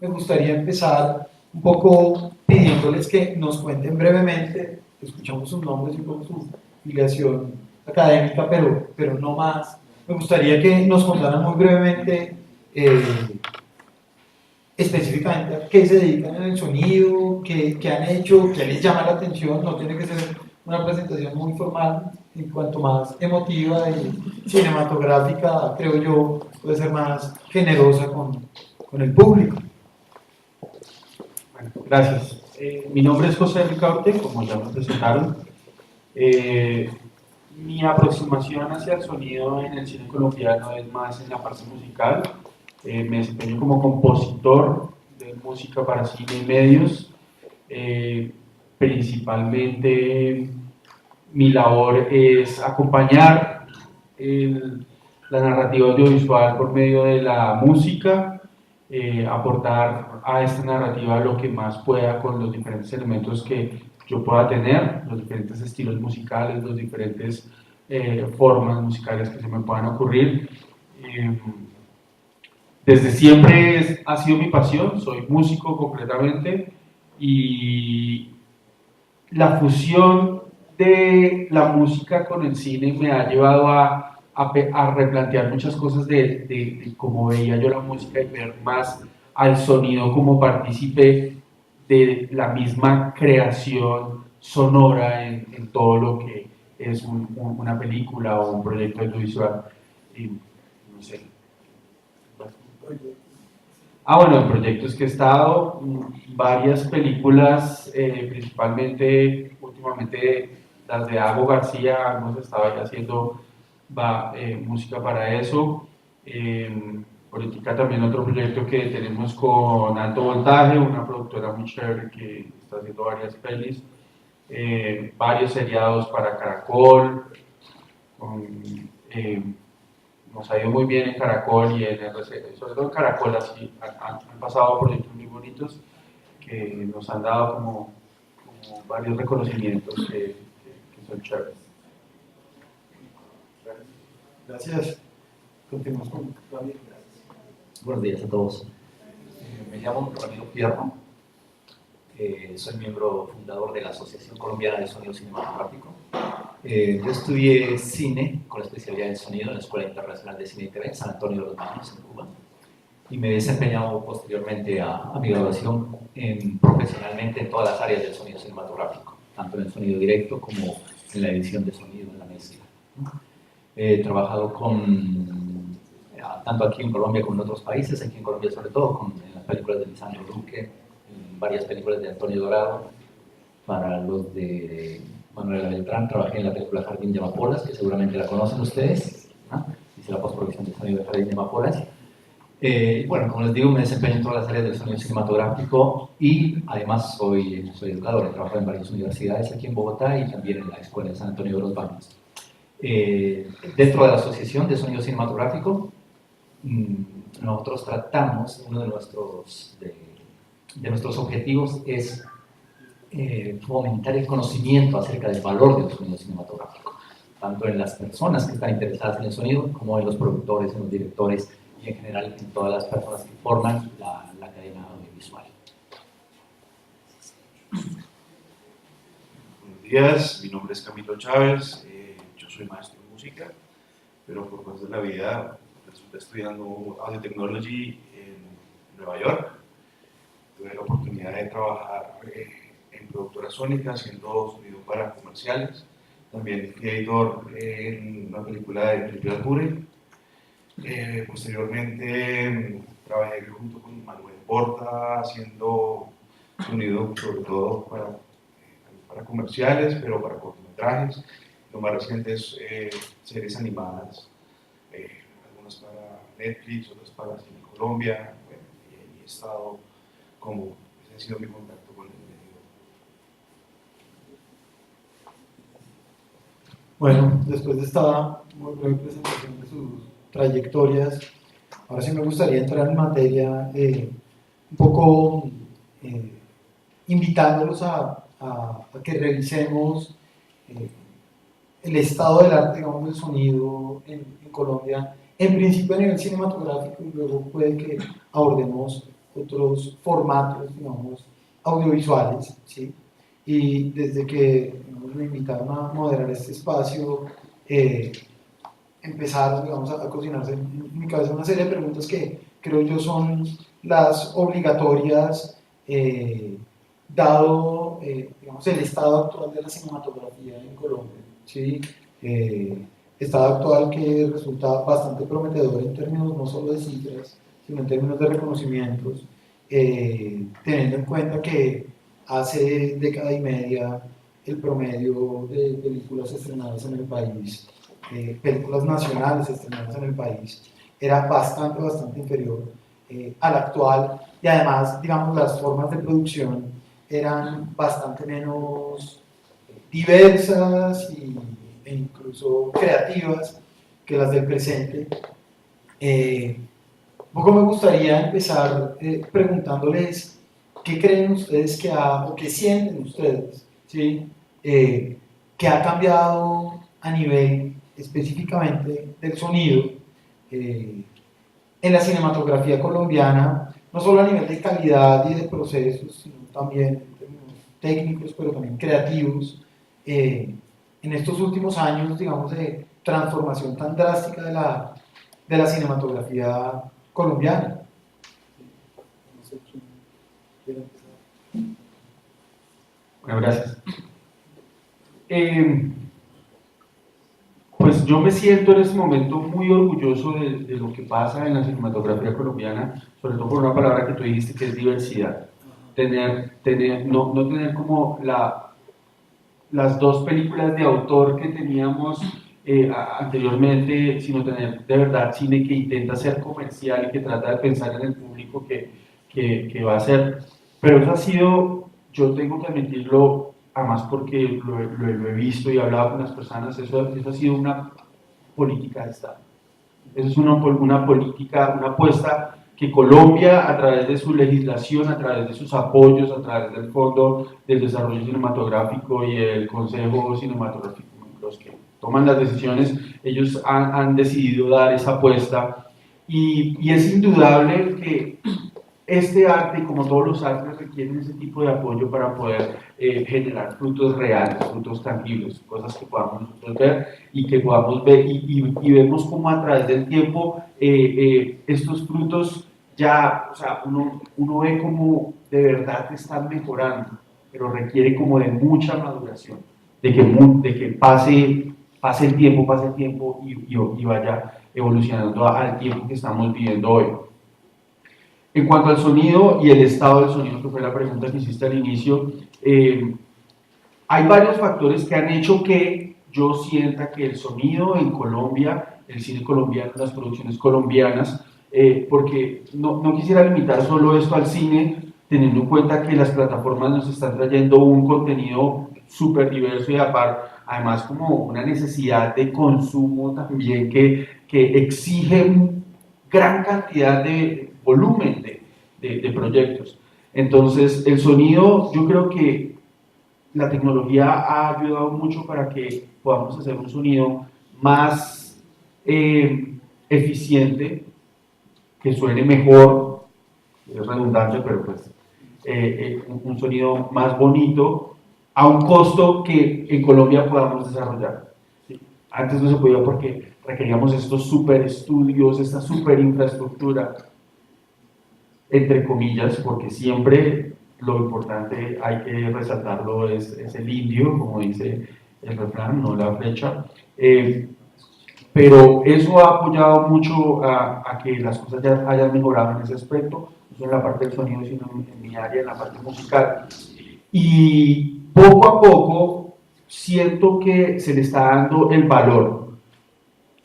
Me gustaría empezar un poco pidiéndoles que nos cuenten brevemente, escuchamos sus nombres y un poco su filiación académica, pero no más. Me gustaría que nos contaran muy brevemente específicamente a qué se dedican en el sonido, qué han hecho, qué les llama la atención. No tiene que ser una presentación muy formal, en cuanto más emotiva y cinematográfica, creo yo, puede ser más generosa con el público. Bueno, gracias. Mi nombre es José Ricaurte, como ya me presentaron. Eh, Mi aproximación hacia el sonido en el cine colombiano es más en la parte musical. Me desempeño como compositor de música para cine y medios. Eh, Principalmente mi labor es acompañar la narrativa audiovisual por medio de la música, aportar a esta narrativa lo que más pueda con los diferentes elementos que yo pueda tener, los diferentes estilos musicales, las diferentes formas musicales que se me puedan ocurrir. Desde siempre ha sido mi pasión, soy músico concretamente, y la fusión de la música con el cine me ha llevado a replantear muchas cosas de cómo veía yo la música y ver más al sonido como partícipe de la misma creación sonora en todo lo que es una película o un proyecto audiovisual. Y, no sé. Bueno, en proyectos que he estado, varias películas, principalmente últimamente las de Ago García, hemos estado ya haciendo música para eso. Ahorita también otro proyecto que tenemos con Alto Voltaje, una productora muy chévere que está haciendo varias pelis, varios seriados para Caracol, con, eh, nos ha ido muy bien en Caracol y en RCN, sobre todo en Caracol, así, han pasado proyectos muy bonitos que nos han dado como varios reconocimientos que son chéveres. Gracias. Continuamos con Gabriel. Buenos días a todos. Me llamo Ramiro Fierro. Soy miembro fundador de la Asociación Colombiana de Sonido Cinematográfico. Yo estudié cine con la especialidad en sonido en la Escuela Internacional de Cine y TV en San Antonio de los Baños, en Cuba. Y me he desempeñado posteriormente a mi graduación profesionalmente en todas las áreas del sonido cinematográfico, tanto en el sonido directo como en la edición de sonido, en la mezcla. He trabajado tanto aquí en Colombia como en otros países, aquí en Colombia sobre todo, en las películas de Lisandro Duque, en varias películas de Antonio Dorado. Para los de Manuela Beltrán trabajé en la película Jardín de Amapolas, que seguramente la conocen ustedes, ¿no? Hice la postproducción de sonido de Jardín de Amapolas. Bueno, como les digo, me desempeño en todas las áreas del sonido cinematográfico y además soy educador, he trabajado en varias universidades aquí en Bogotá y también en la Escuela de San Antonio de los Baños. Dentro de la Asociación de Sonido Cinematográfico, nosotros tratamos, uno de nuestros objetivos es fomentar el conocimiento acerca del valor del sonido cinematográfico, tanto en las personas que están interesadas en el sonido, como en los productores, en los directores y en general en todas las personas que forman la cadena audiovisual. Buenos días, mi nombre es Camilo Chávez, yo soy maestro de música, pero por cosas de la vida resulté estudiando Audio Technology en Nueva York. Tuve la oportunidad de trabajar en productora sónica haciendo sonido para comerciales. También fui editor en una película de Felipe Arturi. Posteriormente trabajé junto con Manuel Porta haciendo sonido sobre todo para comerciales, pero para cortometrajes. Lo más reciente es series animadas, algunas para Netflix, otras para Cine Colombia. Bueno, y he estado ese ha sido mi contacto con el medio. Bueno, después de esta muy breve presentación de sus trayectorias, ahora sí me gustaría entrar en materia un poco invitándolos a que revisemos el estado del arte, digamos, del sonido en Colombia, en principio a nivel cinematográfico, y luego puede que abordemos otros formatos, digamos, audiovisuales, ¿sí? Y desde que digamos, me invitaron a moderar este espacio, empezaron, digamos, a cocinarse en mi cabeza una serie de preguntas que creo yo son las obligatorias, dado, digamos, el estado actual de la cinematografía en Colombia, ¿sí? Estado actual que resulta bastante prometedor en términos no solo de cifras, sino en términos de reconocimientos, teniendo en cuenta que hace década y media el promedio de películas estrenadas en el país, películas nacionales estrenadas en el país, era bastante inferior al actual, y además, digamos, las formas de producción eran bastante menos diversas e incluso creativas que las del presente. Un poco me gustaría empezar preguntándoles qué creen ustedes que ha, o qué sienten ustedes, ¿sí? Que ha cambiado a nivel específicamente del sonido en la cinematografía colombiana, no solo a nivel de calidad y de procesos, sino también en términos técnicos, pero también creativos, en estos últimos años, digamos, de transformación tan drástica de la cinematografía colombiana. No sé quién quiere empezar. Bueno, gracias. Pues yo me siento en este momento muy orgulloso de lo que pasa en la cinematografía colombiana, sobre todo por una palabra que tú dijiste que es diversidad. No tener como las dos películas de autor que teníamos anteriormente, sino tener de verdad cine que intenta ser comercial y que trata de pensar en el público que va a ser. Pero eso ha sido, yo tengo que admitirlo, además porque lo he visto y he hablado con las personas, eso ha sido una política de Estado. Eso es una política, una apuesta que Colombia, a través de su legislación, a través de sus apoyos, a través del Fondo del Desarrollo Cinematográfico y el Consejo Cinematográfico, los que toman las decisiones, ellos han decidido dar esa apuesta. Y es indudable que este arte, como todos los artes, requieren ese tipo de apoyo para poder generar frutos reales, frutos tangibles, cosas que podamos nosotros ver y que podamos ver y vemos como a través del tiempo estos frutos ya, o sea, uno ve como de verdad están mejorando, pero requiere como de mucha maduración, de que pase el tiempo y vaya evolucionando al tiempo que estamos viviendo hoy. En cuanto al sonido y el estado del sonido, que fue la pregunta que hiciste al inicio, hay varios factores que han hecho que yo sienta que el sonido en Colombia, el cine colombiano, las producciones colombianas, porque no quisiera limitar solo esto al cine, teniendo en cuenta que las plataformas nos están trayendo un contenido súper diverso y además como una necesidad de consumo también que exige gran cantidad de volumen de proyectos. Entonces, el sonido, yo creo que la tecnología ha ayudado mucho para que podamos hacer un sonido más eficiente, que suene mejor, es redundante, pero pues un sonido más bonito, a un costo que en Colombia podamos desarrollar. ¿Sí? Antes no se podía porque requeríamos estos super estudios, esta super infraestructura, entre comillas, porque siempre lo importante, hay que resaltarlo, es el indio, como dice el refrán, no la flecha. Pero eso ha apoyado mucho a que las cosas ya hayan mejorado en ese aspecto, no solo en la parte del sonido, sino en mi área, en la parte musical. Y poco a poco siento que se le está dando el valor.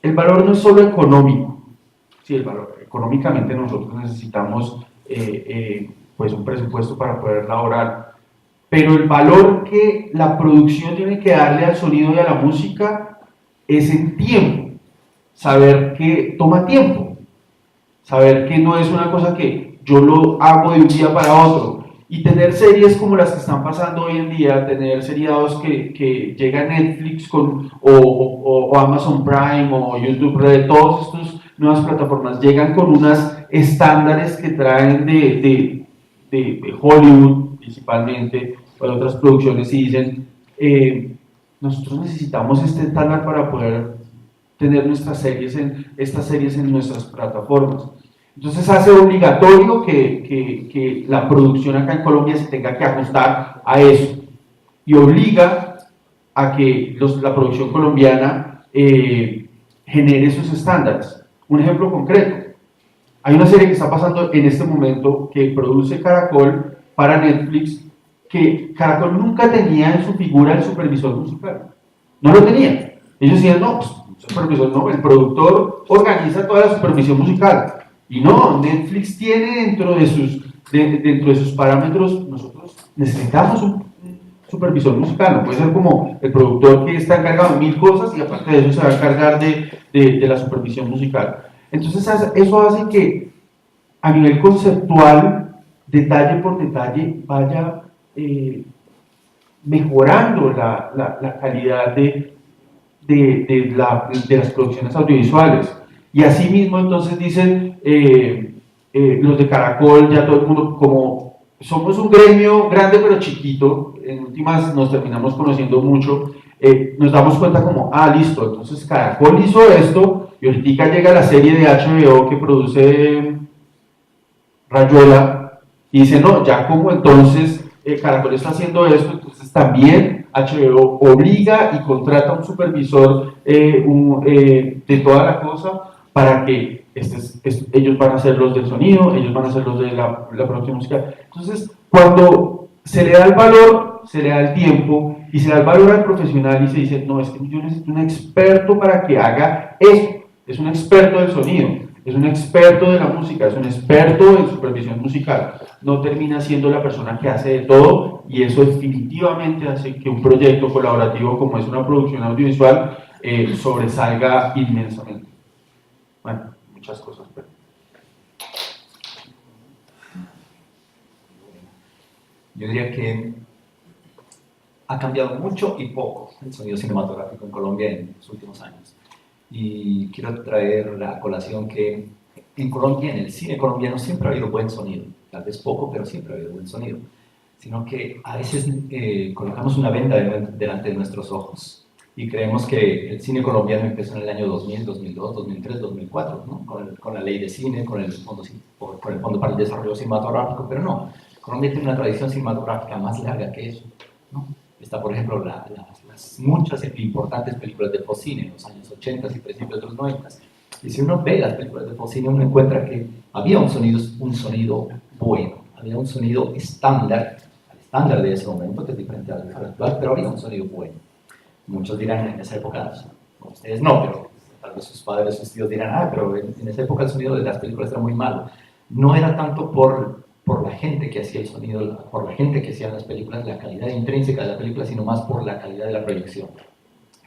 El valor no es solo económico, sí, el valor. Económicamente nosotros necesitamos pues un presupuesto para poder laborar, pero el valor que la producción tiene que darle al sonido y a la música es en tiempo, saber que toma tiempo, saber que no es una cosa que yo lo hago de un día para otro, y tener series como las que están pasando hoy en día, tener seriados que llega a Netflix o Amazon Prime o YouTube Red, todas estas nuevas plataformas llegan con unas estándares que traen de Hollywood principalmente, o de otras producciones, y dicen, nosotros necesitamos este estándar para poder tener estas series en nuestras plataformas. Entonces hace obligatorio que la producción acá en Colombia se tenga que ajustar a eso, y obliga a que la producción colombiana genere esos estándares. Un ejemplo concreto: hay una serie que está pasando en este momento que produce Caracol para Netflix, que Caracol nunca tenía en su figura el supervisor musical. No lo tenía. Ellos decían, no, pues, supervisor no, el productor organiza toda la supervisión musical. Y no, Netflix tiene dentro de sus parámetros, nosotros necesitamos un supervisor musical. No puede ser como el productor que está encargado de 1000 cosas y aparte de eso se va a encargar de la supervisión musical. Entonces eso hace que a nivel conceptual, detalle por detalle, vaya mejorando la calidad de las producciones audiovisuales. Y así mismo entonces dicen los de Caracol, ya todo el mundo, como somos un gremio grande pero chiquito, en últimas nos terminamos conociendo mucho, nos damos cuenta como, listo, entonces Caracol hizo esto, y ahorita llega la serie de HBO que produce Rayuela, y dice, no, ya como entonces Caracol está haciendo esto, entonces también HBO obliga y contrata un supervisor de toda la cosa, para que ellos van a ser los del sonido, ellos van a ser los de la producción musical. Entonces, cuando se le da el valor, se le da el tiempo, y se da el valor al profesional y se dice, no, es que yo necesito un experto para que haga eso, es un experto del sonido, es un experto de la música, es un experto en supervisión musical, no termina siendo la persona que hace de todo, y eso definitivamente hace que un proyecto colaborativo como es una producción audiovisual sobresalga inmensamente. Bueno, muchas cosas, pero... Yo diría que ha cambiado mucho y poco el sonido cinematográfico en Colombia en los últimos años. Y quiero traer a colación que en Colombia, en el cine colombiano, siempre ha habido buen sonido. Tal vez poco, pero siempre ha habido buen sonido. Sino que a veces colocamos una venda delante de nuestros ojos y creemos que el cine colombiano empezó en el año 2000, 2002, 2003, 2004, ¿no? con la ley de cine, con el Fondo para el Desarrollo Cinematográfico, pero no. Colombia tiene una tradición cinematográfica más larga que eso, ¿no? Está, por ejemplo, las muchas importantes películas de Focine en los años 80 y principios de los 90. Y si uno ve las películas de Focine, uno encuentra que había un sonido bueno, había un sonido estándar, al estándar de ese momento, que es diferente al actual, pero había un sonido bueno. Muchos dirán en esa época, ustedes no, pero tal vez sus padres, sus tíos dirán, pero en esa época el sonido de las películas era muy malo. No era tanto por la gente que hacía el sonido, por la gente que hacía las películas, la calidad intrínseca de la película, sino más por la calidad de la proyección.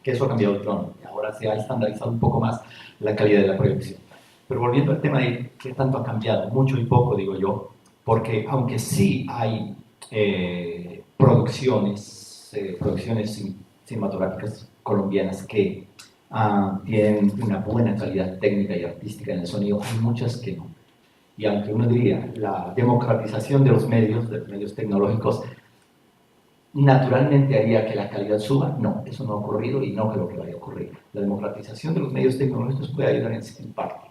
Que eso ha cambiado el tono, y ahora se ha estandarizado un poco más la calidad de la proyección. Pero volviendo al tema de qué tanto ha cambiado, mucho y poco, digo yo, porque aunque sí hay producciones cinematográficas colombianas que tienen una buena calidad técnica y artística en el sonido, hay muchas que no. Y aunque uno diría, la democratización de los medios tecnológicos, naturalmente haría que la calidad suba, no, eso no ha ocurrido y no creo que vaya a ocurrir. La democratización de los medios tecnológicos puede ayudar en parte,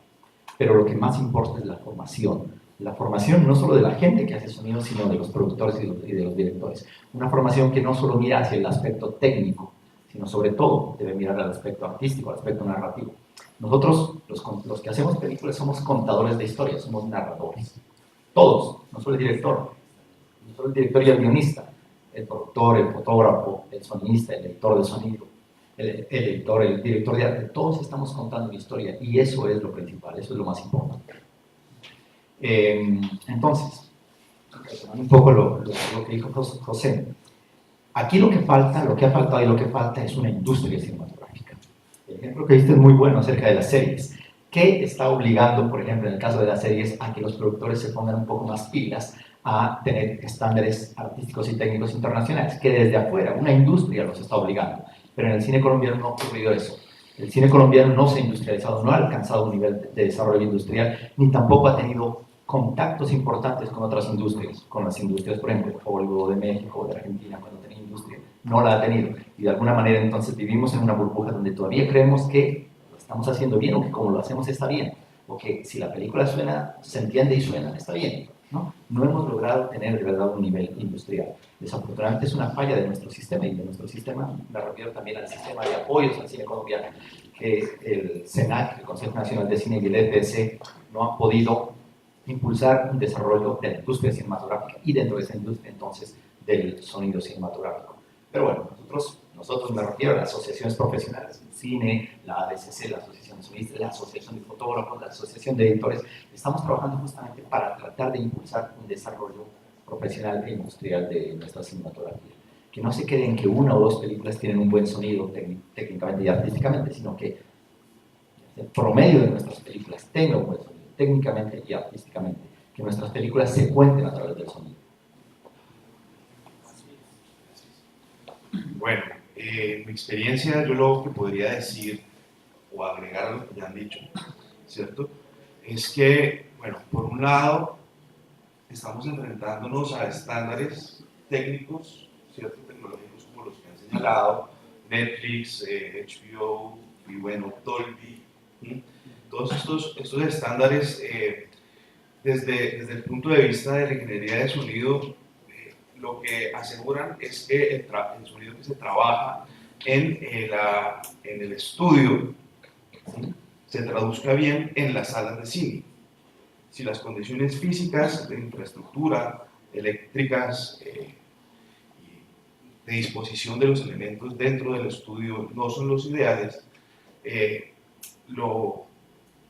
pero lo que más importa es la formación no solo de la gente que hace sonido, sino de los productores y de los directores. Una formación que no solo mira hacia el aspecto técnico, sino sobre todo debe mirar al aspecto artístico, al aspecto narrativo. Nosotros, los que hacemos películas, somos contadores de historias, somos narradores. Todos, no solo el director y el guionista, el productor, el fotógrafo, el sonidista, el editor de sonido, el director de arte, todos estamos contando una historia, y eso es lo principal, eso es lo más importante. Entonces, un poco lo que dijo José, aquí lo que ha faltado y lo que falta es una industria cinematográfica. El ejemplo que diste es muy bueno acerca de las series. ¿Qué está obligando, por ejemplo, en el caso de las series, a que los productores se pongan un poco más pilas a tener estándares artísticos y técnicos internacionales? Que desde afuera, una industria los está obligando. Pero en el cine colombiano no ha ocurrido eso. El cine colombiano no se ha industrializado, no ha alcanzado un nivel de desarrollo industrial, ni tampoco ha tenido contactos importantes con otras industrias, con las industrias, por ejemplo, Hollywood de México o de Argentina, cuando tenía industria, no la ha tenido. Y de alguna manera entonces vivimos en una burbuja donde todavía creemos que lo estamos haciendo bien o que como lo hacemos está bien, o que si la película suena, se entiende y suena, está bien. No hemos logrado tener de verdad un nivel industrial. Desafortunadamente es una falla de nuestro sistema y de nuestro sistema, me refiero también al sistema de apoyos al cine colombiano, que el SENAC, el Consejo Nacional de Cine y el EPC no han podido impulsar un desarrollo de la industria cinematográfica y dentro de esa industria entonces del sonido cinematográfico. Pero bueno, nosotros me refiero a las asociaciones profesionales del cine, la ADCC, la Asociación de Sonistas, la Asociación de Fotógrafos, la Asociación de Editores, estamos trabajando justamente para tratar de impulsar un desarrollo profesional e industrial de nuestra cinematografía. Que no se quede en que una o dos películas tienen un buen sonido técnicamente y artísticamente, sino que el promedio de nuestras películas tenga un buen sonido técnicamente y artísticamente, que nuestras películas se cuenten a través del sonido. Bueno, mi experiencia, yo lo que podría decir o agregar a lo que ya han dicho, ¿cierto? Es que, bueno, por un lado, estamos enfrentándonos a estándares técnicos, ¿cierto? Tecnológicos como los que han señalado Netflix, HBO y bueno, Dolby. ¿Sí? Todos estos estándares, desde el punto de vista de la ingeniería de sonido, lo que aseguran es que el sonido que se trabaja en el estudio, ¿sí?, se traduzca bien en las salas de cine. Si las condiciones físicas de infraestructura, eléctricas, de disposición de los elementos dentro del estudio no son los ideales, lo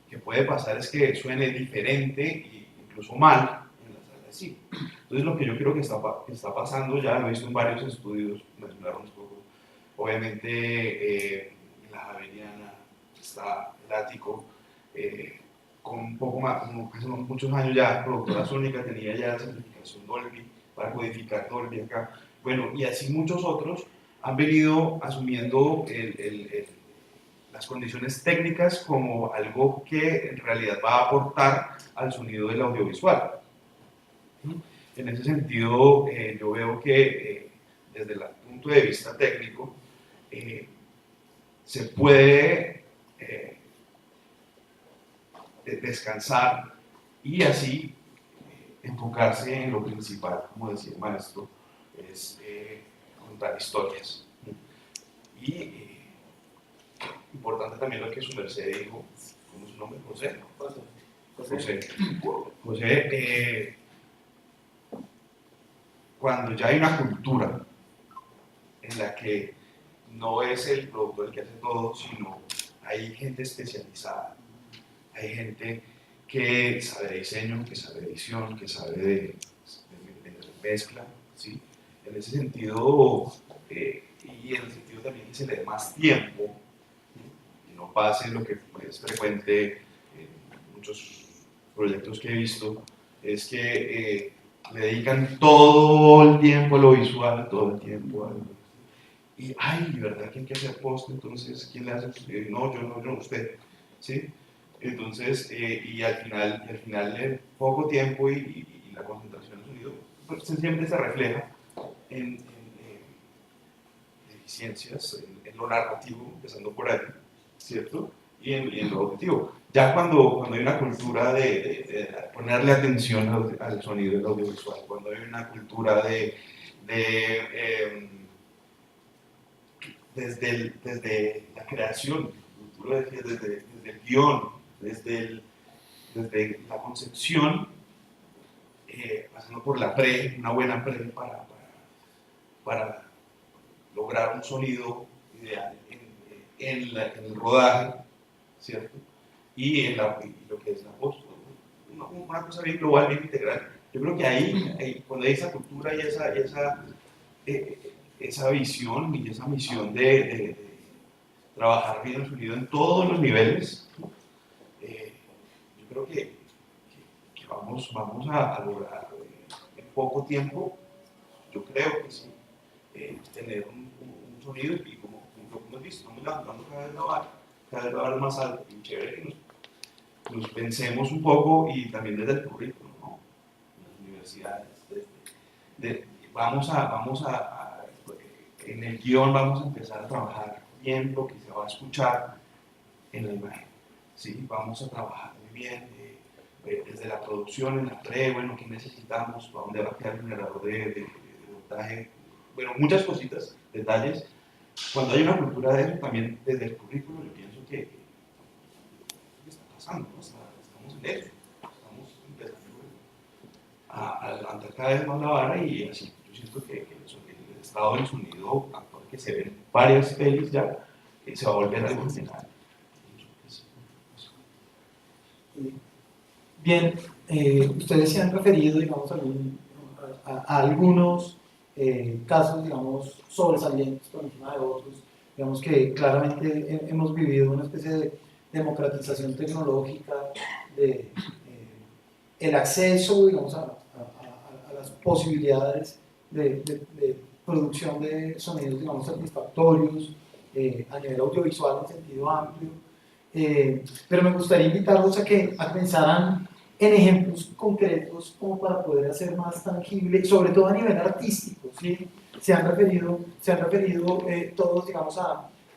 que puede pasar es que suene diferente e incluso mal en la sala de cine. Entonces lo que yo creo que está pasando, ya lo he visto en varios estudios, mencionaron un poco, obviamente en la Javeriana está el ático, con un poco más, como hace muchos años ya, Productora Sónica tenía ya la certificación Dolby para codificar Dolby acá. Bueno, y así muchos otros han venido asumiendo las condiciones técnicas como algo que en realidad va a aportar al sonido del audiovisual. En ese sentido, yo veo que desde el punto de vista técnico se puede descansar y así enfocarse en lo principal, como decía el maestro, es contar historias. Y importante también lo que su merced dijo, ¿cómo es su nombre? José. José, cuando ya hay una cultura en la que no es el productor el que hace todo, sino hay gente especializada, hay gente que sabe de diseño, que sabe de edición, que sabe de mezcla, ¿sí? En ese sentido, y en el sentido también que se le dé más tiempo, ¿sí?, y no pase lo que es frecuente en muchos proyectos que he visto, es que le dedican todo el tiempo a lo visual, todo el tiempo a lo... Y, ay, ¿verdad que hay que hacer post? Entonces, ¿quién le hace? No, yo, usted, ¿sí? Entonces, y al final poco tiempo y la concentración del sonido, pues sencillamente se refleja en deficiencias, en lo narrativo, empezando por ahí, ¿cierto? Y en lo auditivo. Ya cuando hay una cultura de ponerle atención al sonido del audiovisual, cuando hay una cultura desde la creación, desde el guión, desde la concepción, pasando por la una buena pre para lograr un sonido ideal en el rodaje, ¿cierto? Y en lo que es la post, una cosa bien global, bien integral. Yo creo que ahí cuando hay esa cultura y esa visión y esa misión de trabajar bien el sonido en todos los niveles, ¿no? Yo creo que vamos a lograr en poco tiempo, yo creo que sí, tener un sonido y como hemos visto, estamos levantando cada vez la vara, cada vez va a haber más alto, y chévere que nos pensemos un poco y también desde el currículo, ¿no? Las universidades, vamos a, en el guión vamos a empezar a trabajar bien lo que se va a escuchar en la imagen, ¿sí? Vamos a trabajar muy bien desde la producción, en la pre, bueno, qué necesitamos, para dónde va a quedar el generador de montaje, bueno, muchas cositas, detalles. Cuando hay una cultura de eso, también desde el currículo, yo pienso que ¿qué está pasando? ¿No? Estamos en eso, estamos empezando a levantar cada vez más la vara y así, yo siento que el estado del sonido actual que se ven varias pelis ya, se va a volver algo general. Bien, ustedes se han referido, digamos, a algunos casos, digamos, sobresalientes por encima de otros. Digamos que claramente hemos vivido una especie de democratización tecnológica, de el acceso, digamos, a las posibilidades de producción de sonidos, digamos, satisfactorios a nivel audiovisual en sentido amplio. Pero me gustaría invitarlos a que pensaran en ejemplos concretos como para poder hacer más tangible, sobre todo a nivel artístico, ¿sí? Se han referido todos, digamos,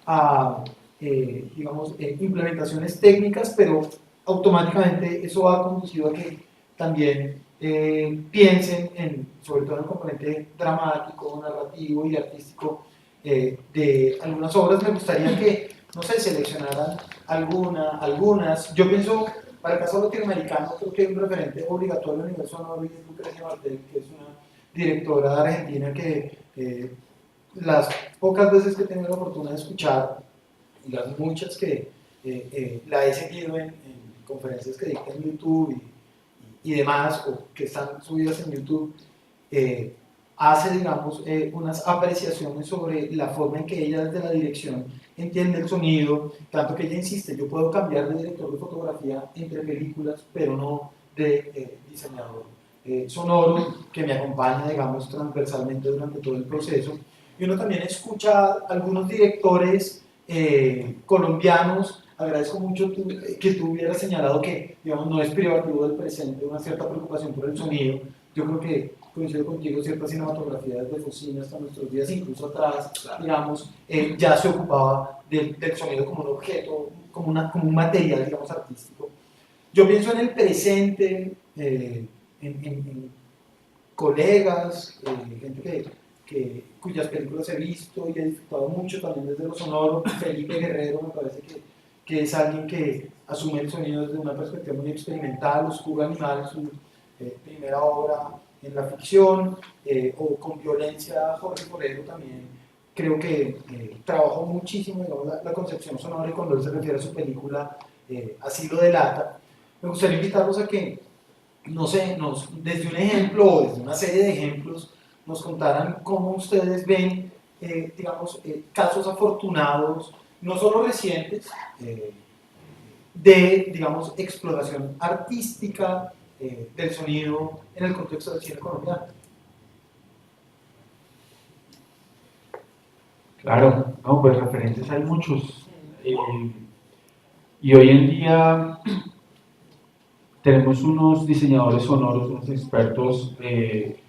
a digamos, implementaciones técnicas, pero automáticamente eso ha conducido a que también piensen sobre todo en el componente dramático, narrativo y artístico de algunas obras. Me gustaría que, no sé, seleccionaran algunas. Yo pienso, para el caso latinoamericano, creo que hay un referente obligatorio a nivel sonoro y es Lucrecia Martel, que es una directora argentina que las pocas veces que he tenido la fortuna de escuchar, y las muchas que la he seguido en conferencias que dicta en YouTube y demás, o que están subidas en YouTube, hace, digamos, unas apreciaciones sobre la forma en que ella desde la dirección entiende el sonido, tanto que ella insiste, yo puedo cambiar de director de fotografía entre películas, pero no de diseñador sonoro, que me acompaña, digamos, transversalmente durante todo el proceso. Y uno también escucha a algunos directores colombianos. Agradezco mucho que tú hubieras señalado que, digamos, no es privativo del presente una cierta preocupación por el sonido. Yo creo que coincido contigo, cierta cinematografía desde Focine hasta nuestros días, incluso atrás, digamos, ya se ocupaba del sonido como un objeto, como un material, digamos, artístico. Yo pienso en el presente, en colegas, gente cuyas películas he visto y he disfrutado mucho también desde lo sonoro. Felipe Guerrero me parece que es alguien que asume el sonido desde una perspectiva muy experimental. Oscuro Animal, su primera obra en la ficción, o Con Violencia, Jorge Forero también creo que trabajó muchísimo, digamos, la concepción sonora, y cuando él se refiere a su película así lo delata. Me gustaría invitarlos a que, no sé, desde un ejemplo o desde una serie de ejemplos nos contaran cómo ustedes ven, digamos, casos afortunados, no solo recientes, de, digamos, exploración artística del sonido en el contexto del cine colombiano. Claro, no, pues referentes hay muchos. Y hoy en día tenemos unos diseñadores sonoros, unos expertos que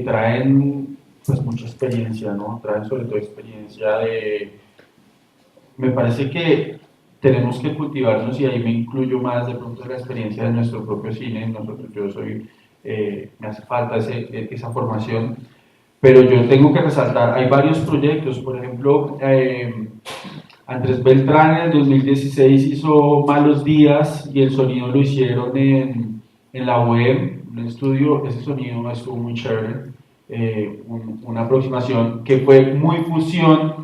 traen pues mucha experiencia, ¿no? Traen sobre todo experiencia me parece que tenemos que cultivarnos, y ahí me incluyo más de pronto la experiencia de nuestro propio cine. Me hace falta esa formación, pero yo tengo que resaltar, hay varios proyectos, por ejemplo, Andrés Beltrán en el 2016 hizo Malos Días y el sonido lo hicieron en la web, un estudio. Ese sonido estuvo muy chévere, una aproximación que fue muy fusión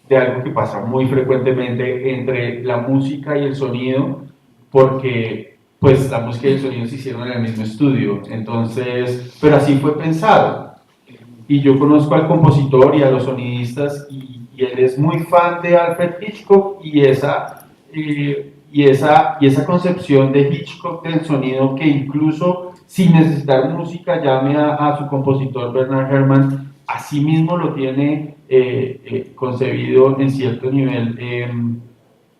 de algo que pasa muy frecuentemente entre la música y el sonido, porque pues la música y el sonido se hicieron en el mismo estudio, entonces, pero así fue pensado. Y yo conozco al compositor y a los sonidistas, y él es muy fan de Alfred Hitchcock, y esa concepción de Hitchcock del sonido, que incluso sin necesitar música llame a su compositor Bernard Herrmann, así mismo lo tiene concebido en cierto nivel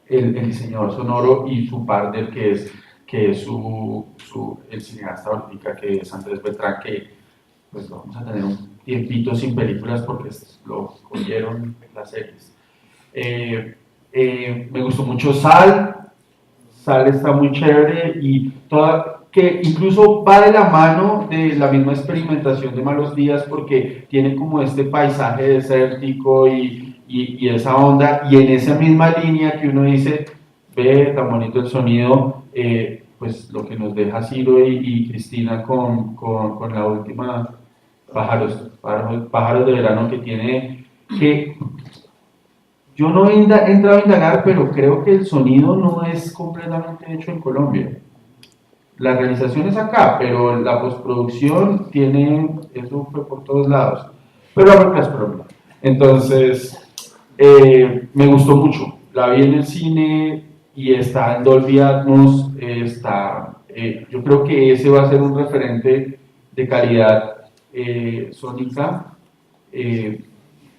el diseñador sonoro y su partner que es el cineasta ahorita, que es Andrés Beltrán, que pues vamos a tener un tiempito sin películas porque lo cogieron las series. Me gustó mucho Sal está muy chévere y que incluso va de la mano de la misma experimentación de Malos Días porque tiene como este paisaje desértico y esa onda, y en esa misma línea que uno dice, ve tan bonito el sonido, pues lo que nos deja Ciro y Cristina con la última pájaros de verano que tiene, que yo no he entrado a indagar, pero creo que el sonido no es completamente hecho en Colombia. La realización es acá, pero la postproducción eso fue por todos lados. Pero ahora es Colombia. Entonces, me gustó mucho. La vi en el cine y está en Dolby Atmos. Yo creo que ese va a ser un referente de calidad sónica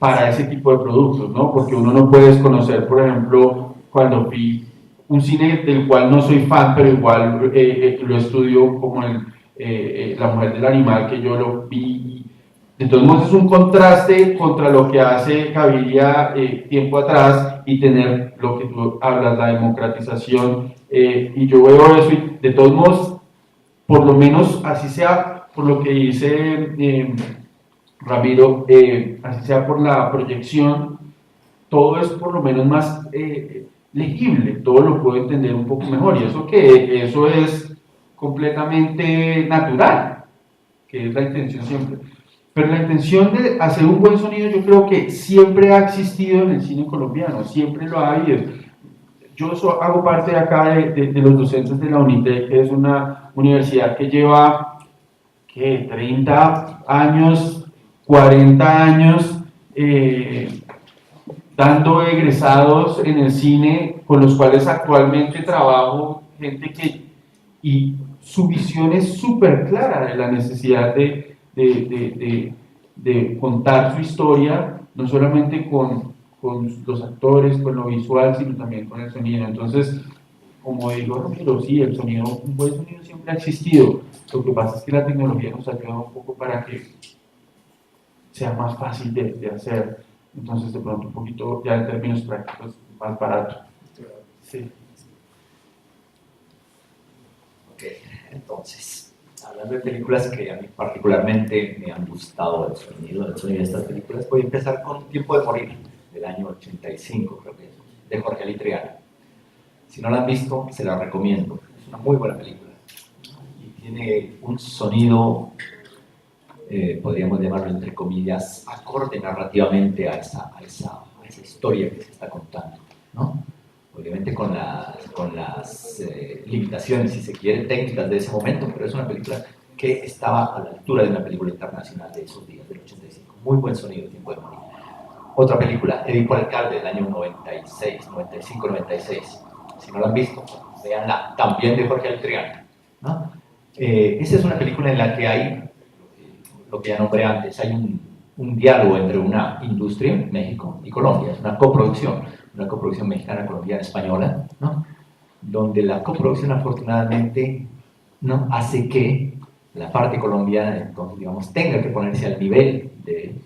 para ese tipo de productos, ¿no? Porque uno no puede desconocer, por ejemplo, cuando vi un cine del cual no soy fan, pero igual lo estudio como La Mujer del Animal, que yo lo vi. Entonces es un contraste contra lo que hace Gaviria tiempo atrás y tener lo que tú hablas, la democratización, y yo veo eso y de todos modos, por lo menos así sea, por lo que dice Ramiro, así sea por la proyección, todo es por lo menos más legible, todo lo puedo entender un poco mejor, y eso es completamente natural, que es la intención siempre. Pero la intención de hacer un buen sonido yo creo que siempre ha existido en el cine colombiano, siempre lo ha habido. Yo hago parte de acá de los docentes de la UNITEC, que es una universidad que lleva 30 años, 40 años dando egresados en el cine, con los cuales actualmente trabajo, y su visión es súper clara de la necesidad de contar su historia, no solamente con los actores, con lo visual, sino también con el sonido. Entonces, como digo, Ramiro, sí, un buen sonido siempre ha existido. Lo que pasa es que la tecnología nos ayuda un poco para que sea más fácil de hacer. Entonces, de pronto, un poquito, ya en términos prácticos, más barato. Sí. Ok, entonces, hablando de películas que a mí particularmente me han gustado el sonido de estas películas, voy a empezar con Tiempo de Morir, del año 85, creo que es, de Jorge Alitriano. Si no la han visto, se la recomiendo. Es una muy buena película. Y tiene un sonido, podríamos llamarlo entre comillas, acorde narrativamente a esa historia que se está contando, ¿no? Obviamente con las limitaciones, si se quiere, técnicas de ese momento, pero es una película que estaba a la altura de una película internacional de esos días, del 85. Muy buen sonido, Tiempo de Morir. Otra película, Edipo Alcalde, del año 95-96. Si no la han visto, véanla, también de Jorge Alitriano, ¿no? Esa es una película en la que hay, lo que ya nombré antes, hay un diálogo entre una industria, México y Colombia, es una coproducción mexicana, colombiana, española, ¿no? Donde la coproducción afortunadamente, ¿no?, hace que la parte colombiana, entonces, digamos, tenga que ponerse al nivel de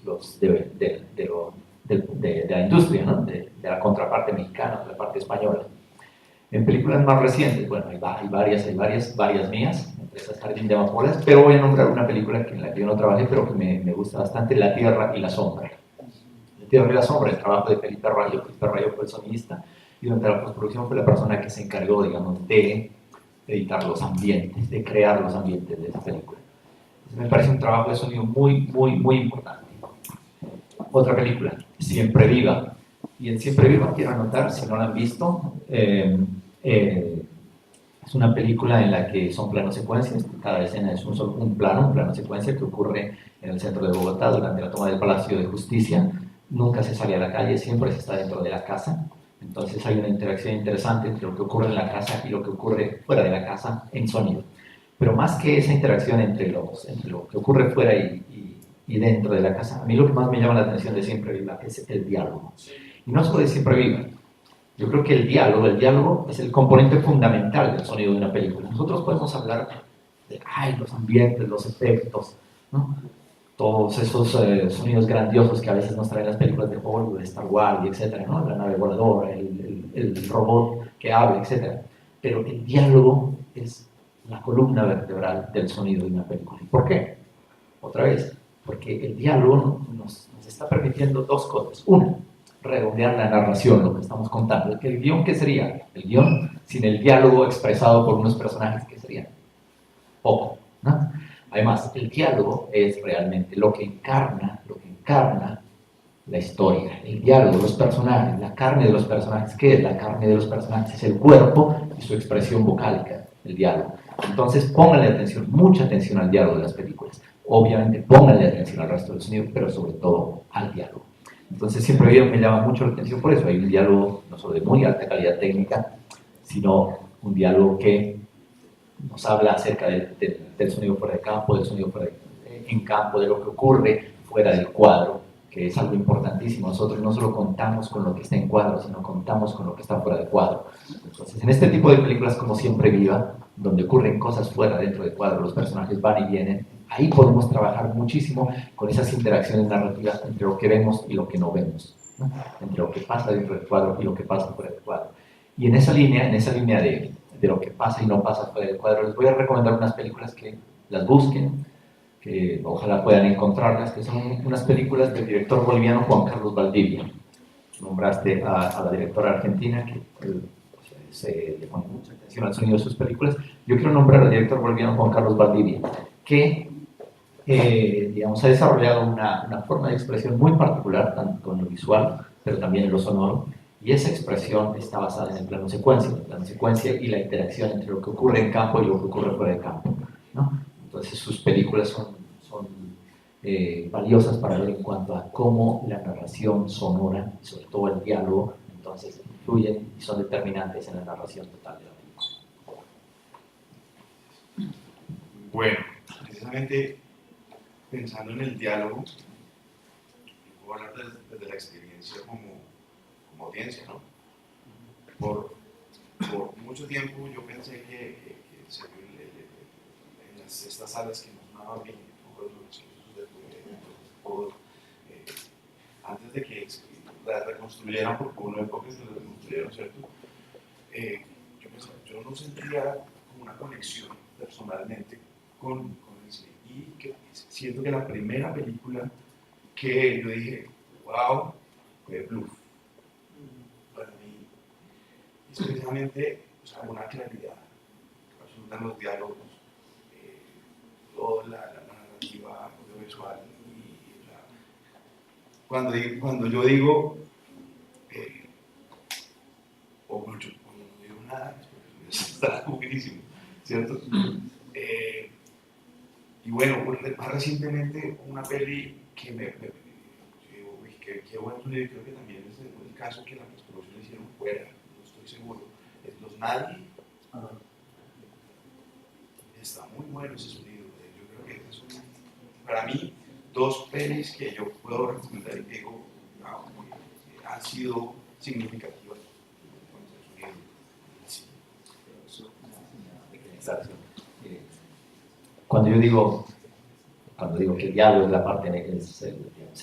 la industria, ¿no?, de la contraparte mexicana, de la parte española. En películas más recientes, bueno, hay varias mías, entre esas Jardín de Amapolas, pero voy a nombrar una película en la que yo no trabajé, pero que me gusta bastante, La Tierra y la Sombra. La Tierra y la Sombra, el trabajo de Felipe Rayo. Felipe Rayo fue el sonidista, y durante la postproducción fue la persona que se encargó, digamos, de editar los ambientes, de crear los ambientes de esa película. Entonces, me parece un trabajo de sonido muy, muy, muy importante. Otra película, Siempre Viva. Y en Siempre Viva, quiero anotar, si no la han visto, es una película en la que son planos secuencias, cada escena es un plano secuencia que ocurre en el centro de Bogotá durante la toma del Palacio de Justicia. Nunca se sale a la calle, siempre se está dentro de la casa. Entonces hay una interacción interesante entre lo que ocurre en la casa y lo que ocurre fuera de la casa en sonido. Pero más que esa interacción entre lo que ocurre fuera y dentro de la casa, a mí lo que más me llama la atención de Siempre Viva es el diálogo. Y no solo de Siempre Viva, Yo creo que el diálogo es el componente fundamental del sonido de una película. Nosotros podemos hablar de los ambientes, los efectos, ¿no? Todos esos sonidos grandiosos que a veces nos traen las películas de Hollywood, de Star Wars, y etcétera, ¿no? La nave voladora, el robot que habla, etcétera. Pero el diálogo es la columna vertebral del sonido de una película. ¿Por qué? Otra vez, porque el diálogo nos está permitiendo dos cosas. Una, redondear la narración, lo que estamos contando. ¿El guión qué sería? El guión sin el diálogo expresado por unos personajes, ¿qué sería? Poco, ¿no? Además, el diálogo es realmente lo que encarna la historia, el diálogo, los personajes, la carne de los personajes. ¿Qué es la carne de los personajes? Es el cuerpo y su expresión vocálica, el diálogo. Entonces, pónganle atención, mucha atención al diálogo de las películas. Obviamente, pónganle atención al resto del sonido, pero sobre todo al diálogo. Entonces, siempre me llama mucho la atención por eso. Hay un diálogo no solo de muy alta calidad técnica, sino un diálogo que nos habla acerca del sonido fuera de campo, del sonido en campo, de lo que ocurre fuera del cuadro, que es algo importantísimo. Nosotros no solo contamos con lo que está en cuadro, sino contamos con lo que está fuera del cuadro. Entonces, en este tipo de películas como Siempre Viva, donde ocurren cosas fuera, dentro del cuadro, los personajes van y vienen, ahí podemos trabajar muchísimo con esas interacciones narrativas entre lo que vemos y lo que no vemos, ¿no? Entre lo que pasa dentro del cuadro y lo que pasa fuera del cuadro. Y en esa línea de lo que pasa y no pasa fuera del cuadro, les voy a recomendar unas películas que las busquen, que ojalá puedan encontrarlas, que son unas películas del director boliviano Juan Carlos Valdivia. Nombraste a la directora argentina, que le pone mucha atención al sonido de sus películas. Yo quiero nombrar al director boliviano Juan Carlos Valdivia, que digamos, ha desarrollado una forma de expresión muy particular, tanto en lo visual, pero también en lo sonoro, y esa expresión está basada en el plano secuencia y la interacción entre lo que ocurre en campo y lo que ocurre fuera de campo, ¿no? Entonces sus películas son valiosas para ver en cuanto a cómo la narración sonora, y sobre todo el diálogo, entonces influyen y son determinantes en la narración total de la película. Bueno, precisamente pensando en el diálogo, puedo hablar desde la experiencia como audiencia, ¿no? Por mucho tiempo yo pensé que en estas salas que nos sonaban bien, antes de que la reconstruyeran, porque hubo una época que se la reconstruyeron, ¿cierto? Yo no sentía como una conexión personalmente con el cine. Y que siento que la primera película que yo dije, wow, fue Bluff. Para mí, es precisamente, o sea, una claridad absoluta en los diálogos, toda la narrativa audiovisual. Y, o sea, cuando yo digo, o cuando no digo nada, está buenísimo, ¿cierto? Y bueno, más recientemente una peli que uy, qué bueno sonido, creo que también es el caso que la postproducción le hicieron fuera, no estoy seguro, es Los Nadie. Está muy bueno ese sonido, yo creo que es para mí dos pelis que yo puedo recomendar y que digo, wow, han sido significativas con el sonido. Sí. Cuando digo que el diálogo es la parte, es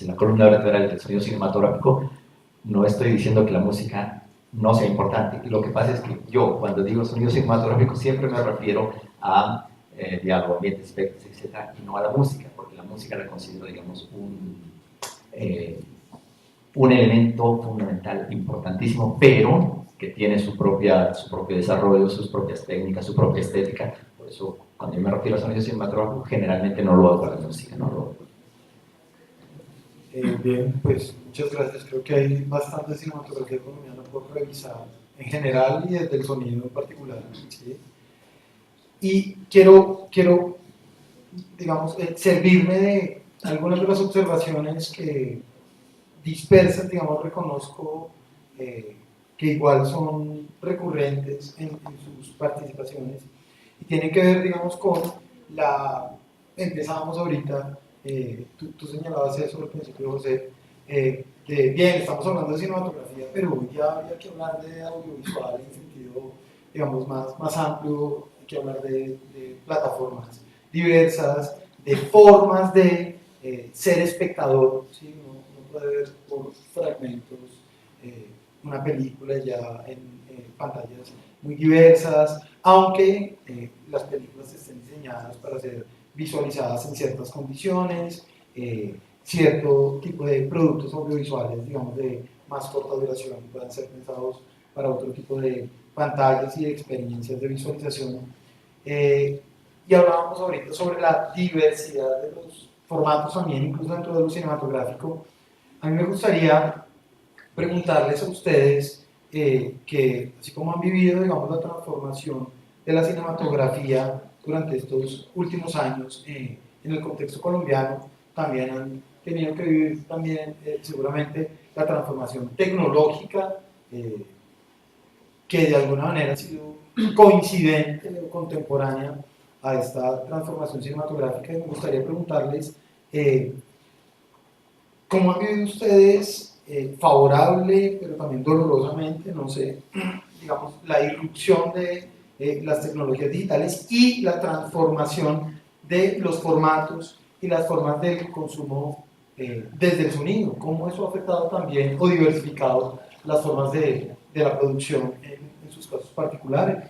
la columna vertebral del sonido cinematográfico, no estoy diciendo que la música no sea importante. Y lo que pasa es que yo, cuando digo sonido cinematográfico, siempre me refiero a diálogo, ambientes, efectos, etc., y no a la música, porque la música la considero, digamos, un elemento fundamental, importantísimo, pero que tiene su propio desarrollo, sus propias técnicas, su propia estética. Por eso, cuando yo me refiero a sonido cinematográfico, generalmente no lo hago para la música, no lo hago. Bien, pues muchas gracias. Creo que hay bastante cinematografía colombiana por revisar en general y desde el sonido en particular, ¿sí? Y quiero digamos, servirme de algunas de las observaciones que dispersas, digamos, reconozco que igual son recurrentes en sus participaciones y tienen que ver, digamos, con empezábamos ahorita, tú señalabas eso al principio, José, bien, estamos hablando de cinematografía, pero hoy ya habría que hablar de audiovisual en sentido, digamos, más amplio, hay que hablar de plataformas diversas, de formas de ser espectador, ¿sí? Uno puede ver por fragmentos una película ya en pantallas muy diversas, aunque las películas estén diseñadas para ser visualizadas en ciertas condiciones, cierto tipo de productos audiovisuales, digamos, de más corta duración, puedan ser pensados para otro tipo de pantallas y de experiencias de visualización. Y hablábamos ahorita sobre la diversidad de los formatos también, incluso dentro de lo cinematográfico. A mí me gustaría preguntarles a ustedes que, así como han vivido, digamos, la transformación de la cinematografía durante estos últimos años en el contexto colombiano, también han tenido que vivir también seguramente la transformación tecnológica que de alguna manera ha sido coincidente o contemporánea a esta transformación cinematográfica. Y me gustaría preguntarles ¿cómo han vivido ustedes, favorable, pero también dolorosamente, no sé, digamos, la irrupción de las tecnologías digitales y la transformación de los formatos y las formas del consumo desde el sonido? ¿Cómo eso ha afectado también o diversificado las formas de la producción en sus casos particulares?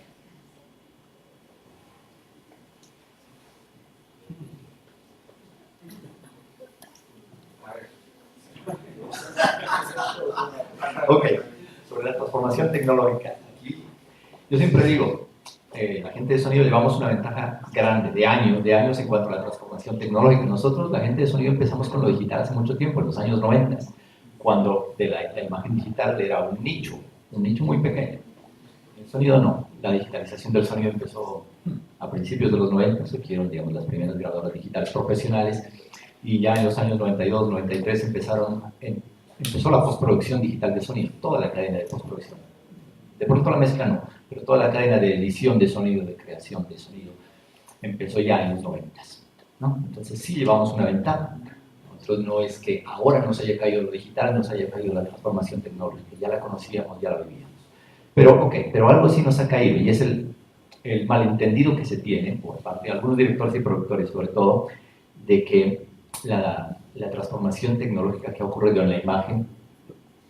Ok, sobre la transformación tecnológica. Aquí, yo siempre digo, la gente de sonido llevamos una ventaja grande de años en cuanto a la transformación tecnológica. Nosotros, la gente de sonido, empezamos con lo digital hace mucho tiempo, en los años 90, cuando la imagen digital era un nicho muy pequeño. El sonido no, la digitalización del sonido empezó a principios de los 90, surgieron, digamos, las primeras grabadoras digitales profesionales, y ya en los años 92, 93 empezó la postproducción digital de sonido, toda la cadena de postproducción. De pronto la mezcla no, pero toda la cadena de edición de sonido, de creación de sonido, empezó ya en los 90, ¿no? Entonces sí llevamos una ventaja. Nosotros no es que ahora nos haya caído lo digital, nos haya caído la transformación tecnológica, ya la conocíamos, ya la vivíamos. Pero algo sí nos ha caído, y es el malentendido que se tiene por parte de algunos directores y productores, sobre todo, de que la transformación tecnológica que ha ocurrido en la imagen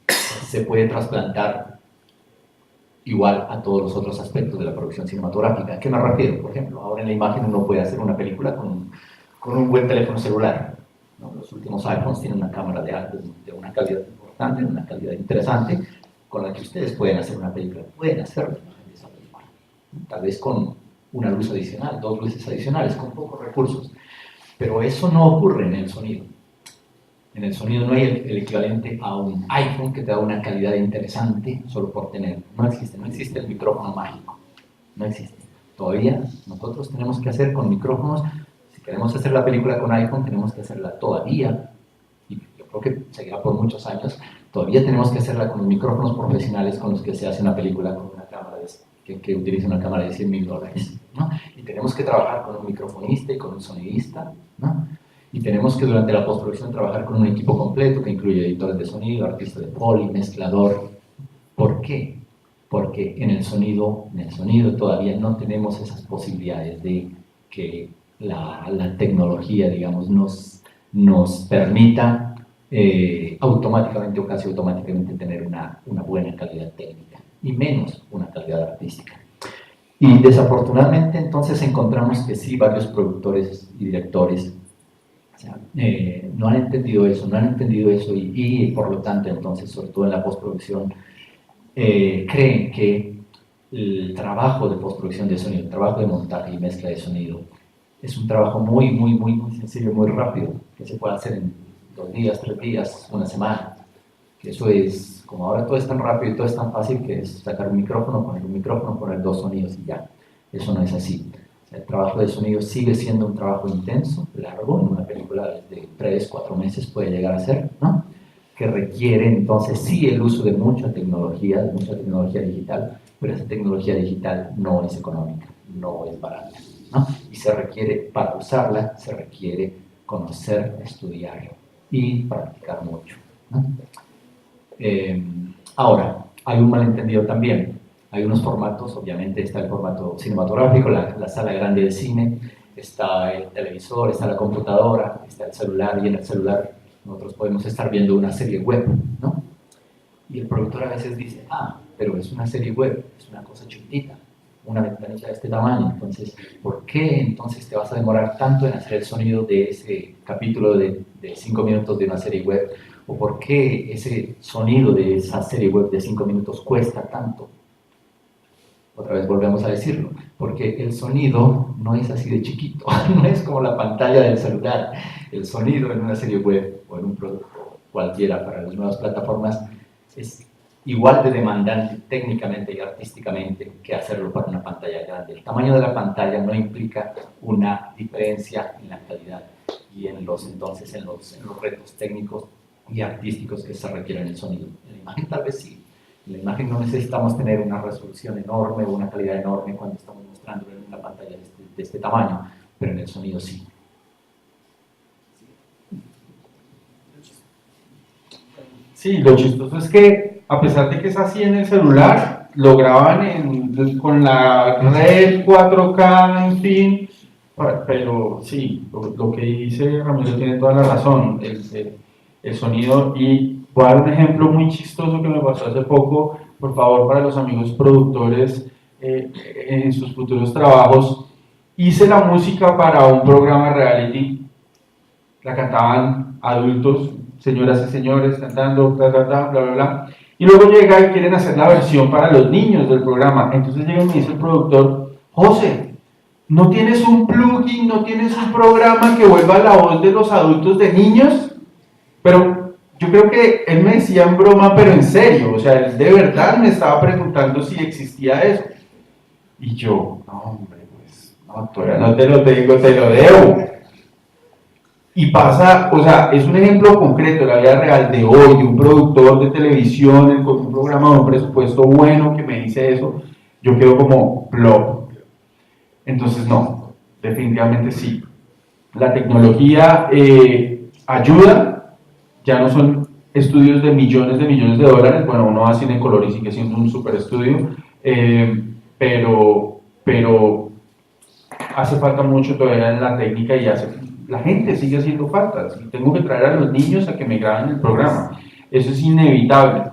se puede trasplantar igual a todos los otros aspectos de la producción cinematográfica. ¿A qué me refiero? Por ejemplo, ahora en la imagen uno puede hacer una película con un buen teléfono celular, ¿no? Los últimos iPhones tienen una cámara de una calidad importante, una calidad interesante, con la que ustedes pueden hacer una película, pueden hacer una imagen de esa película, tal vez con una luz adicional, 2 luces adicionales, con pocos recursos. Pero eso no ocurre en el sonido. En el sonido no hay el equivalente a un iPhone que te da una calidad interesante solo por tener. No existe el micrófono mágico. No existe. Todavía nosotros tenemos que hacer con micrófonos, si queremos hacer la película con iPhone, tenemos que hacerla todavía, y yo creo que seguirá por muchos años, todavía tenemos que hacerla con los micrófonos profesionales con los que se hace una película con una cámara que utiliza una cámara de $100,000, ¿no? Y tenemos que trabajar con un microfonista y con un sonidista, ¿no? Y tenemos que durante la postproducción trabajar con un equipo completo que incluye editores de sonido, artista de poli, mezclador. ¿Por qué? Porque en el sonido todavía no tenemos esas posibilidades de que la tecnología, digamos, nos permita automáticamente o casi automáticamente tener una buena calidad técnica y menos una calidad artística. Y desafortunadamente entonces encontramos que sí, varios productores y directores no han entendido eso y por lo tanto entonces, sobre todo en la postproducción, creen que el trabajo de postproducción de sonido, el trabajo de montaje y mezcla de sonido es un trabajo muy sencillo, muy rápido, que se puede hacer en 2 días, 3 días, una semana. Que eso es, como ahora todo es tan rápido y todo es tan fácil, que es sacar un micrófono, poner 2 sonidos y ya. Eso no es así. O sea, el trabajo de sonido sigue siendo un trabajo intenso, largo, en una película de 3, 4 meses puede llegar a ser, ¿no? Que requiere entonces sí el uso de mucha tecnología digital, pero esa tecnología digital no es económica, no es barata, ¿no? Y se requiere, para usarla, se requiere conocer, estudiar y practicar mucho, ¿no? Ahora, hay un malentendido también. Hay unos formatos, obviamente está el formato cinematográfico, la sala grande de cine, está el televisor, está la computadora, está el celular, y en el celular nosotros podemos estar viendo una serie web, ¿no? Y el productor a veces dice, pero es una serie web, es una cosa chiquitita, una ventanilla de este tamaño, entonces, ¿por qué entonces te vas a demorar tanto en hacer el sonido de ese capítulo de 5 minutos de una serie web? ¿O por qué ese sonido de esa serie web de 5 minutos cuesta tanto? Otra vez volvemos a decirlo, porque el sonido no es así de chiquito, no es como la pantalla del celular. El sonido en una serie web o en un producto cualquiera para las nuevas plataformas es igual de demandante técnicamente y artísticamente que hacerlo para una pantalla grande. El tamaño de la pantalla no implica una diferencia en la calidad y en los retos técnicos y artísticos que se requieren en el sonido. En la imagen tal vez sí. En la imagen no necesitamos tener una resolución enorme o una calidad enorme cuando estamos mostrando en una pantalla de este tamaño, pero en el sonido sí. Sí, lo chistoso es que a pesar de que es así en el celular, lo graban con la red 4K, en fin, pero sí, lo que dice Ramiro tiene toda la razón, el sonido. Y voy a dar un ejemplo muy chistoso que me pasó hace poco, por favor, para los amigos productores en sus futuros trabajos. Hice la música para un programa reality, la cantaban adultos, señoras y señores, cantando, bla, bla, bla, bla, bla, bla. Y luego llega y quieren hacer la versión para los niños del programa. Entonces llega y me dice el productor, José, ¿no tienes un plugin, no tienes un programa que vuelva la voz de los adultos de niños? Pero yo creo que él me decía en broma, pero en serio, o sea, él de verdad me estaba preguntando si existía eso. Y yo, no, hombre, pues, no, todavía no te lo tengo, te lo debo. Y pasa, o sea, es un ejemplo concreto de la vida real de hoy, de un productor de televisión con un programa de un presupuesto bueno que me dice eso, yo quedo como plop. Entonces, no, definitivamente sí. La tecnología ayuda, ya no son estudios de millones de dólares, bueno, uno va a cine color y sigue siendo un super estudio, pero hace falta mucho todavía en la técnica y la gente sigue haciendo falta. Y tengo que traer a los niños a que me graben el programa, eso es inevitable.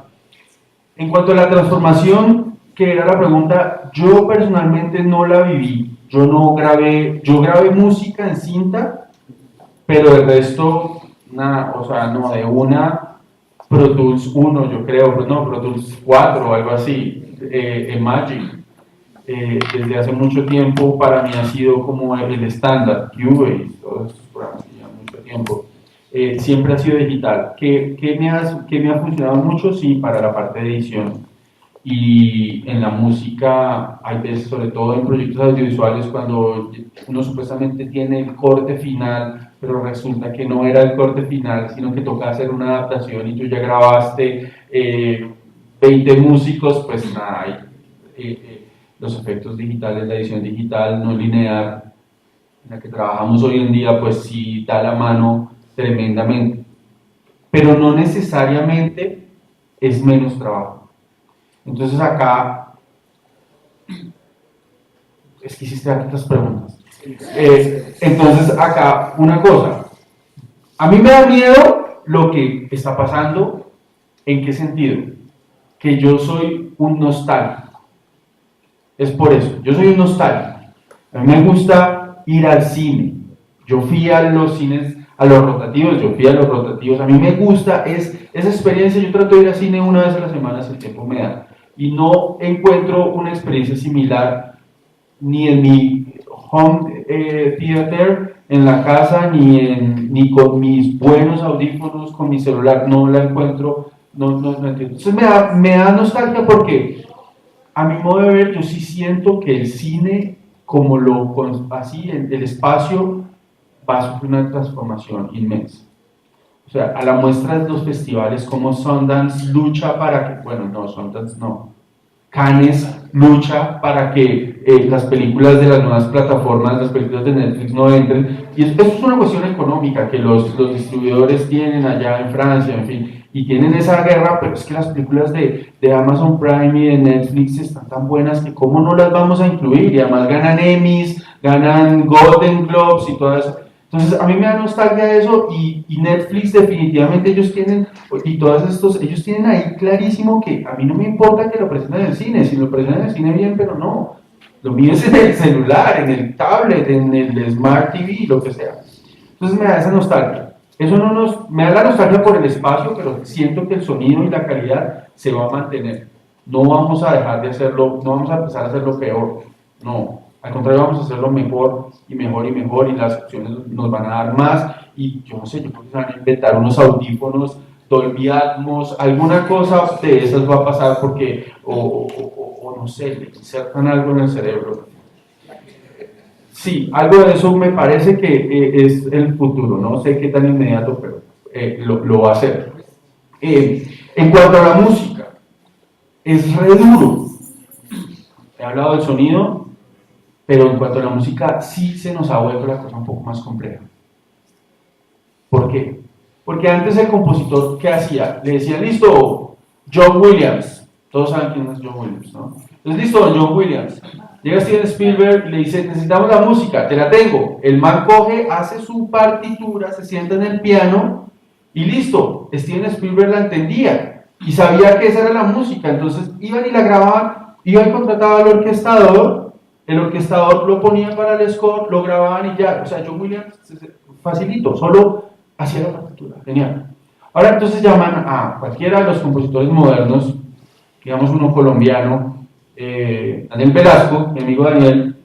En cuanto a la transformación, que era la pregunta, yo personalmente no la viví. Yo grabé música en cinta, pero el resto, nada, o sea, no, de una Pro Tools 1, yo creo, no, Pro Tools 4 o algo así, Magic. Desde hace mucho tiempo para mí ha sido como el estándar, Cubase, todos estos programas que llevan mucho tiempo. Siempre ha sido digital. ¿Qué me ha funcionado mucho? Sí, para la parte de edición. Y en la música, hay veces, sobre todo en proyectos audiovisuales, cuando uno supuestamente tiene el corte final, pero resulta que no era el corte final, sino que toca hacer una adaptación y tú ya grabaste 20 músicos, pues nada, los efectos digitales, la edición digital no lineal, en la que trabajamos hoy en día, pues sí da la mano tremendamente, pero no necesariamente es menos trabajo. Entonces acá, es que hiciste tantas preguntas. Entonces acá, una cosa, a mí me da miedo lo que está pasando. ¿En qué sentido? Que yo soy un nostálgico. Es por eso, yo soy un nostálgico. A mí me gusta ir al cine. Yo fui a los cines, a los rotativos, a mí me gusta esa experiencia. Yo trato de ir al cine una vez a la semana si el tiempo me da. Y no encuentro una experiencia similar ni en mi home theater, en la casa, ni con mis buenos audífonos, con mi celular. No la encuentro, no entiendo. Entonces me da nostalgia porque, a mi modo de ver, yo sí siento que el cine, así, el espacio, va a sufrir una transformación inmensa. O sea, a la muestra de los festivales como Sundance lucha para que, bueno, no, Sundance no, Cannes lucha para que las películas de las nuevas plataformas, las películas de Netflix no entren, y eso es una cuestión económica que los distribuidores tienen allá en Francia, en fin, y tienen esa guerra, pero es que las películas de Amazon Prime y de Netflix están tan buenas que cómo no las vamos a incluir, y además ganan Emmys, ganan Golden Globes y todo eso. Entonces a mí me da nostalgia eso, y Netflix definitivamente ellos tienen, y todos estos, ellos tienen ahí clarísimo que a mí no me importa que lo presenten en el cine, si lo presentan en el cine bien, pero no, lo mires en el celular, en el tablet, en el Smart TV, lo que sea. Entonces me da esa nostalgia. Eso no me da la nostalgia por el espacio, pero siento que el sonido y la calidad se va a mantener. No vamos a dejar de hacerlo, no vamos a empezar a hacerlo peor, no. Al contrario, vamos a hacerlo mejor y mejor y mejor, y las opciones nos van a dar más, y yo no sé, yo creo que se van a inventar unos audífonos Dolby Atmos, alguna cosa de esas va a pasar porque, o no sé, le insertan algo en el cerebro. Sí, algo de eso me parece que es el futuro, no sé qué tan inmediato, pero lo va a hacer. En cuanto a la música, es re duro. He hablado del sonido, pero en cuanto a la música, sí se nos ha vuelto la cosa un poco más compleja. ¿Por qué? Porque antes el compositor, ¿qué hacía? Le decía, listo, John Williams. Todos saben quién es John Williams, ¿no? Entonces, listo, John Williams. Llega Steven Spielberg y le dice, necesitamos la música, te la tengo. El man coge, hace su partitura, se sienta en el piano y listo. Steven Spielberg la entendía y sabía que esa era la música. Entonces, iban y la grababan, iban y contrataban al orquestador. El orquestador lo ponía para el score, lo grababan y ya. O sea, John Williams, facilito, solo hacía la partitura, genial. Ahora entonces llaman a cualquiera de los compositores modernos, digamos uno colombiano, Daniel Velasco, mi amigo Daniel.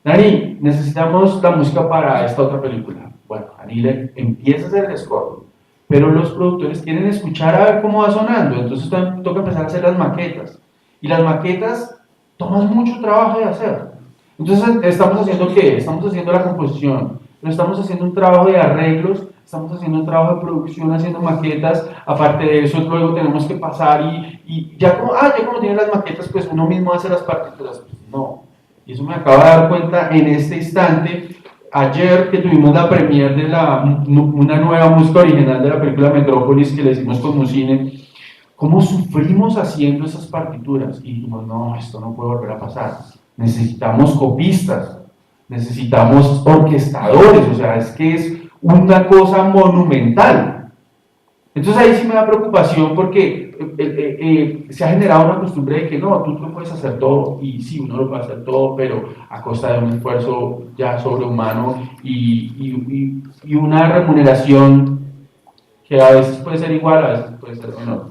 Dani, necesitamos la música para esta otra película. Bueno, Daniel empieza a hacer el score, pero los productores quieren escuchar a ver cómo va sonando, entonces toca empezar a hacer las maquetas. Y las maquetas toman mucho trabajo de hacer. Entonces, ¿estamos haciendo qué? Estamos haciendo la composición, pero estamos haciendo un trabajo de arreglos, estamos haciendo un trabajo de producción, haciendo maquetas. Aparte de eso, luego tenemos que pasar y ya como tienen las maquetas, pues uno mismo hace las partituras. Pues no. Y eso me acabo de dar cuenta en este instante. Ayer que tuvimos la premiere de una nueva música original de la película Metrópolis que le hicimos con Musine, cómo sufrimos haciendo esas partituras. Y dijimos, no, esto no puede volver a pasar. Necesitamos copistas, necesitamos orquestadores, o sea, es que es una cosa monumental. Entonces ahí sí me da preocupación porque se ha generado una costumbre de que no, tú lo puedes hacer todo, y sí, uno lo puede hacer todo, pero a costa de un esfuerzo ya sobrehumano y una remuneración que a veces puede ser igual, a veces puede ser menor.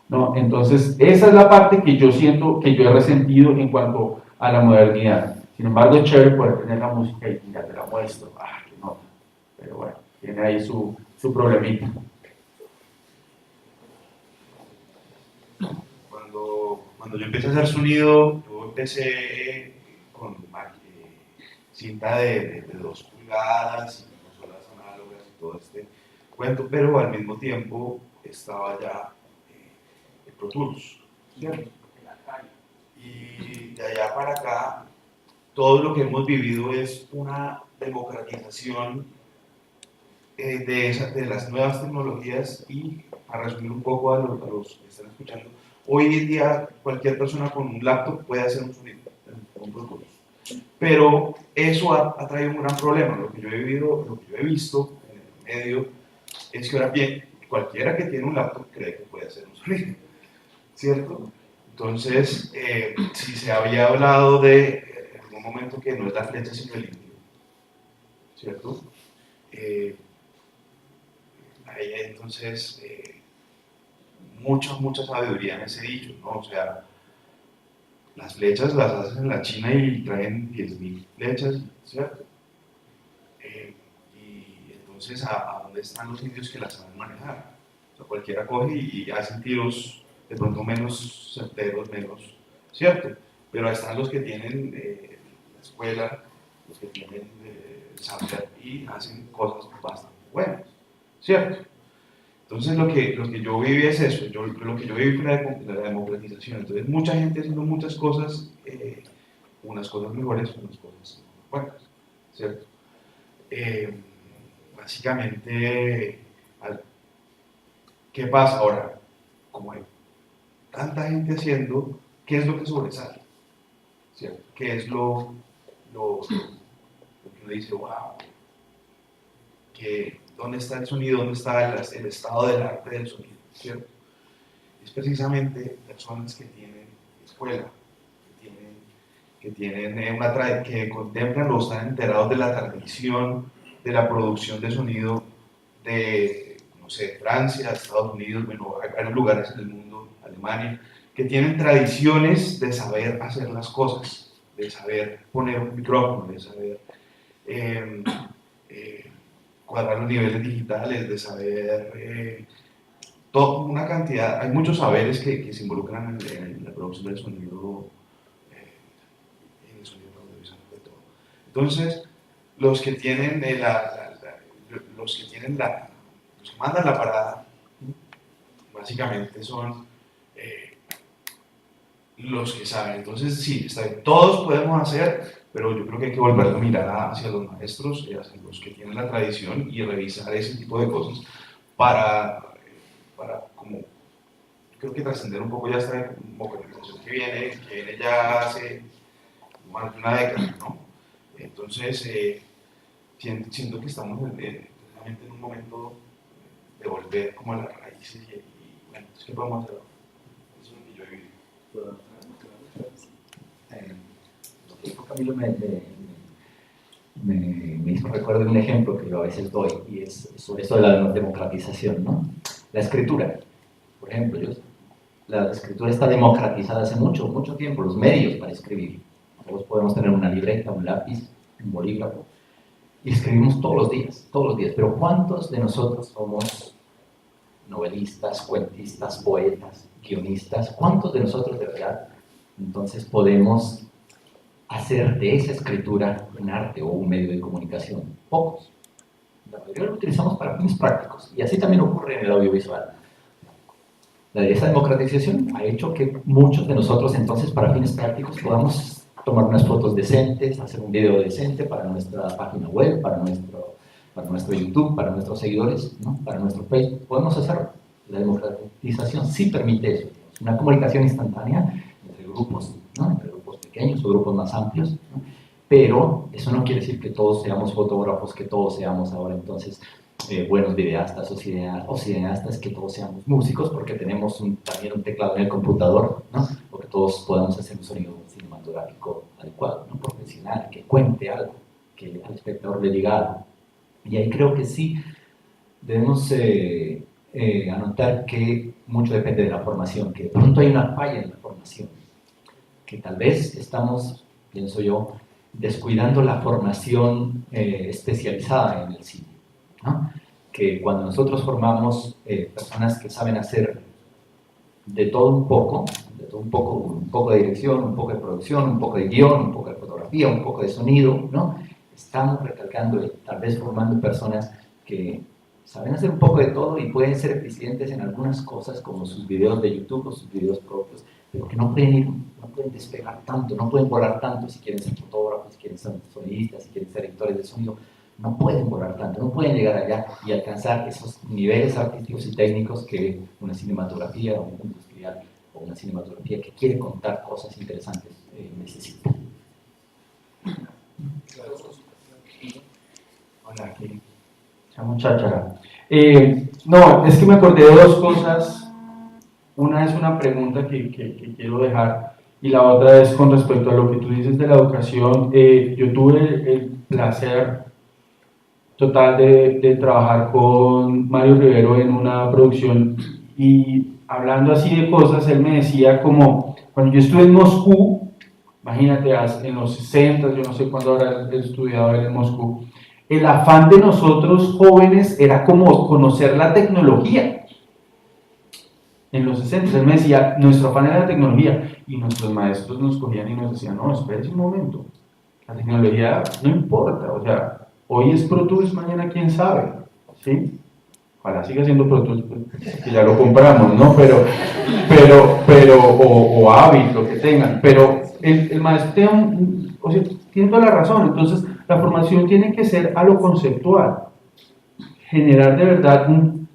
¿No? Entonces, esa es la parte que yo siento, que yo he resentido en cuanto a la modernidad. Sin embargo, es chévere poder tener la música y ya te la muestro. Qué nota. Pero bueno, tiene ahí su problemita. Cuando yo empecé a hacer sonido, yo empecé con cinta de 2 pulgadas y consolas análogas y todo este cuento, pero al mismo tiempo estaba ya el Pro Tools. ¿Cierto? Y de allá para acá, todo lo que hemos vivido es una democratización de las nuevas tecnologías. Y para resumir un poco a los que están escuchando, hoy en día cualquier persona con un laptop puede hacer un sonido con Pro Tools. Pero eso ha traído un gran problema. Lo que yo he vivido, lo que yo he visto en el medio, es que ahora bien, cualquiera que tiene un laptop cree que puede hacer un sonido, ¿cierto? Entonces, si se había hablado en algún momento que no es la flecha sino el indio, ¿cierto? Hay entonces mucha sabiduría en ese dicho, ¿no? O sea, las flechas las hacen en la China y traen 10.000 flechas, ¿cierto? Y entonces, ¿a dónde están los indios que las saben manejar? O sea, cualquiera coge y hacen tiros de pronto menos certeros, menos, ¿cierto? Pero están los que tienen la escuela, los que tienen saber y hacen cosas bastante buenas, ¿cierto? Entonces lo que yo viví es eso, lo que yo viví fue la democratización. Entonces mucha gente haciendo muchas cosas, unas cosas mejores, unas cosas buenas, ¿cierto? Básicamente, ¿qué pasa ahora? Como hay tanta gente haciendo, ¿qué es lo que sobresale? ¿Cierto? ¿Qué es lo que uno dice, wow, dónde está el sonido, dónde está el estado del arte del sonido, ¿cierto? Es precisamente personas que tienen escuela, que contemplan o están enterados de la tradición de la producción de sonido de, no sé, Francia, Estados Unidos, bueno, hay varios lugares en el mundo, Alemania, que tienen tradiciones de saber hacer las cosas, de saber poner un micrófono, de saber cuadrar los niveles digitales, de saber toda una cantidad, hay muchos saberes que se involucran en la producción del sonido, en el sonido audiovisual de todo. Entonces, los que tienen los que mandan la parada, básicamente son los que saben. Entonces, sí, está bien, todos podemos hacer, pero yo creo que hay que volver a mirar hacia los maestros, hacia los que tienen la tradición y revisar ese tipo de cosas para como, creo que trascender un poco ya esta democratización que viene ya hace más de una década, ¿no? Entonces, siento que estamos precisamente en un momento de volver como a las raíces y bueno, ¿qué podemos hacer? Eso es lo que yo he vivido. Lo que dijo Camilo me hizo recuerdo de un ejemplo que yo a veces doy, y es sobre eso de la democratización, ¿no? La escritura, por ejemplo, la escritura está democratizada hace mucho tiempo, los medios para escribir. Todos podemos tener una libreta, un lápiz, un bolígrafo, y escribimos todos los días, pero ¿cuántos de nosotros somos novelistas, cuentistas, poetas, guionistas? ¿Cuántos de nosotros de verdad entonces podemos hacer de esa escritura un arte o un medio de comunicación? Pocos. La mayoría lo utilizamos para fines prácticos, y así también ocurre en el audiovisual. Esa democratización ha hecho que muchos de nosotros entonces para fines prácticos podamos tomar unas fotos decentes, hacer un video decente para nuestra página web, para nuestro YouTube, para nuestros seguidores, ¿no? Para nuestro Facebook. Podemos hacerlo. La democratización sí permite eso. Una comunicación instantánea entre grupos, ¿no? Entre grupos pequeños o grupos más amplios, ¿no? Pero eso no quiere decir que todos seamos fotógrafos, que todos seamos ahora entonces buenos videastas o cineastas, que todos seamos músicos porque tenemos también un teclado en el computador, ¿no? O que todos podamos hacer un sonido cinematográfico adecuado, ¿no? Profesional, que cuente algo, que al espectador le diga algo. Y ahí creo que sí debemos anotar que mucho depende de la formación, que de pronto hay una falla en la formación, que tal vez estamos, pienso yo, descuidando la formación especializada en el cine, ¿no? Que cuando nosotros formamos personas que saben hacer de todo un poco, un poco de dirección, un poco de producción, un poco de guión, un poco de fotografía, un poco de sonido, ¿no? Estamos recalcando, tal vez formando personas que saben hacer un poco de todo y pueden ser eficientes en algunas cosas como sus videos de YouTube o sus videos propios, pero que no pueden despegar tanto, no pueden volar tanto si quieren ser fotógrafos, si quieren ser sonidistas, si quieren ser editores de sonido. No pueden volar tanto, no pueden llegar allá y alcanzar esos niveles artísticos y técnicos que una cinematografía o un industrial o una cinematografía que quiere contar cosas interesantes necesita. Hola, aquí. Esa muchacha. No, es que me acordé de dos cosas. Una es una pregunta que quiero dejar y la otra es con respecto a lo que tú dices de la educación. Yo tuve el placer total de trabajar con Mario Rivero en una producción y hablando así de cosas, él me decía como, cuando yo estuve en Moscú, imagínate, en los 60, yo no sé cuándo habrá estudiado él en Moscú, el afán de nosotros jóvenes era como conocer la tecnología. En los 60, él me decía, nuestro afán era la tecnología, y nuestros maestros nos cogían y nos decían, no, espérese un momento, la tecnología no importa, o sea, hoy es Pro Tools, mañana quién sabe, ¿sí? ojalá siga siendo Pro Tools, pues, que ya lo compramos, ¿no? O Avid, lo que tengan, pero el maestro tiene, o sea, tiene toda la razón. Entonces la formación tiene que ser a lo conceptual, generar de verdad no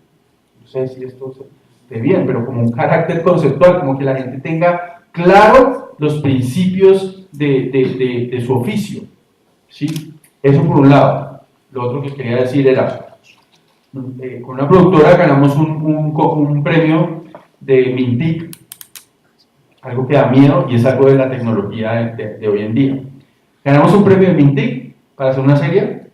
sé si esto esté bien, pero como un carácter conceptual, como que la gente tenga claro los principios de su oficio, ¿sí? Eso por un lado. Lo otro que quería decir era, con una productora ganamos un premio de Mintic, algo que da miedo y es algo de la tecnología de hoy en día. Ganamos un premio de Mintic para hacer una serie.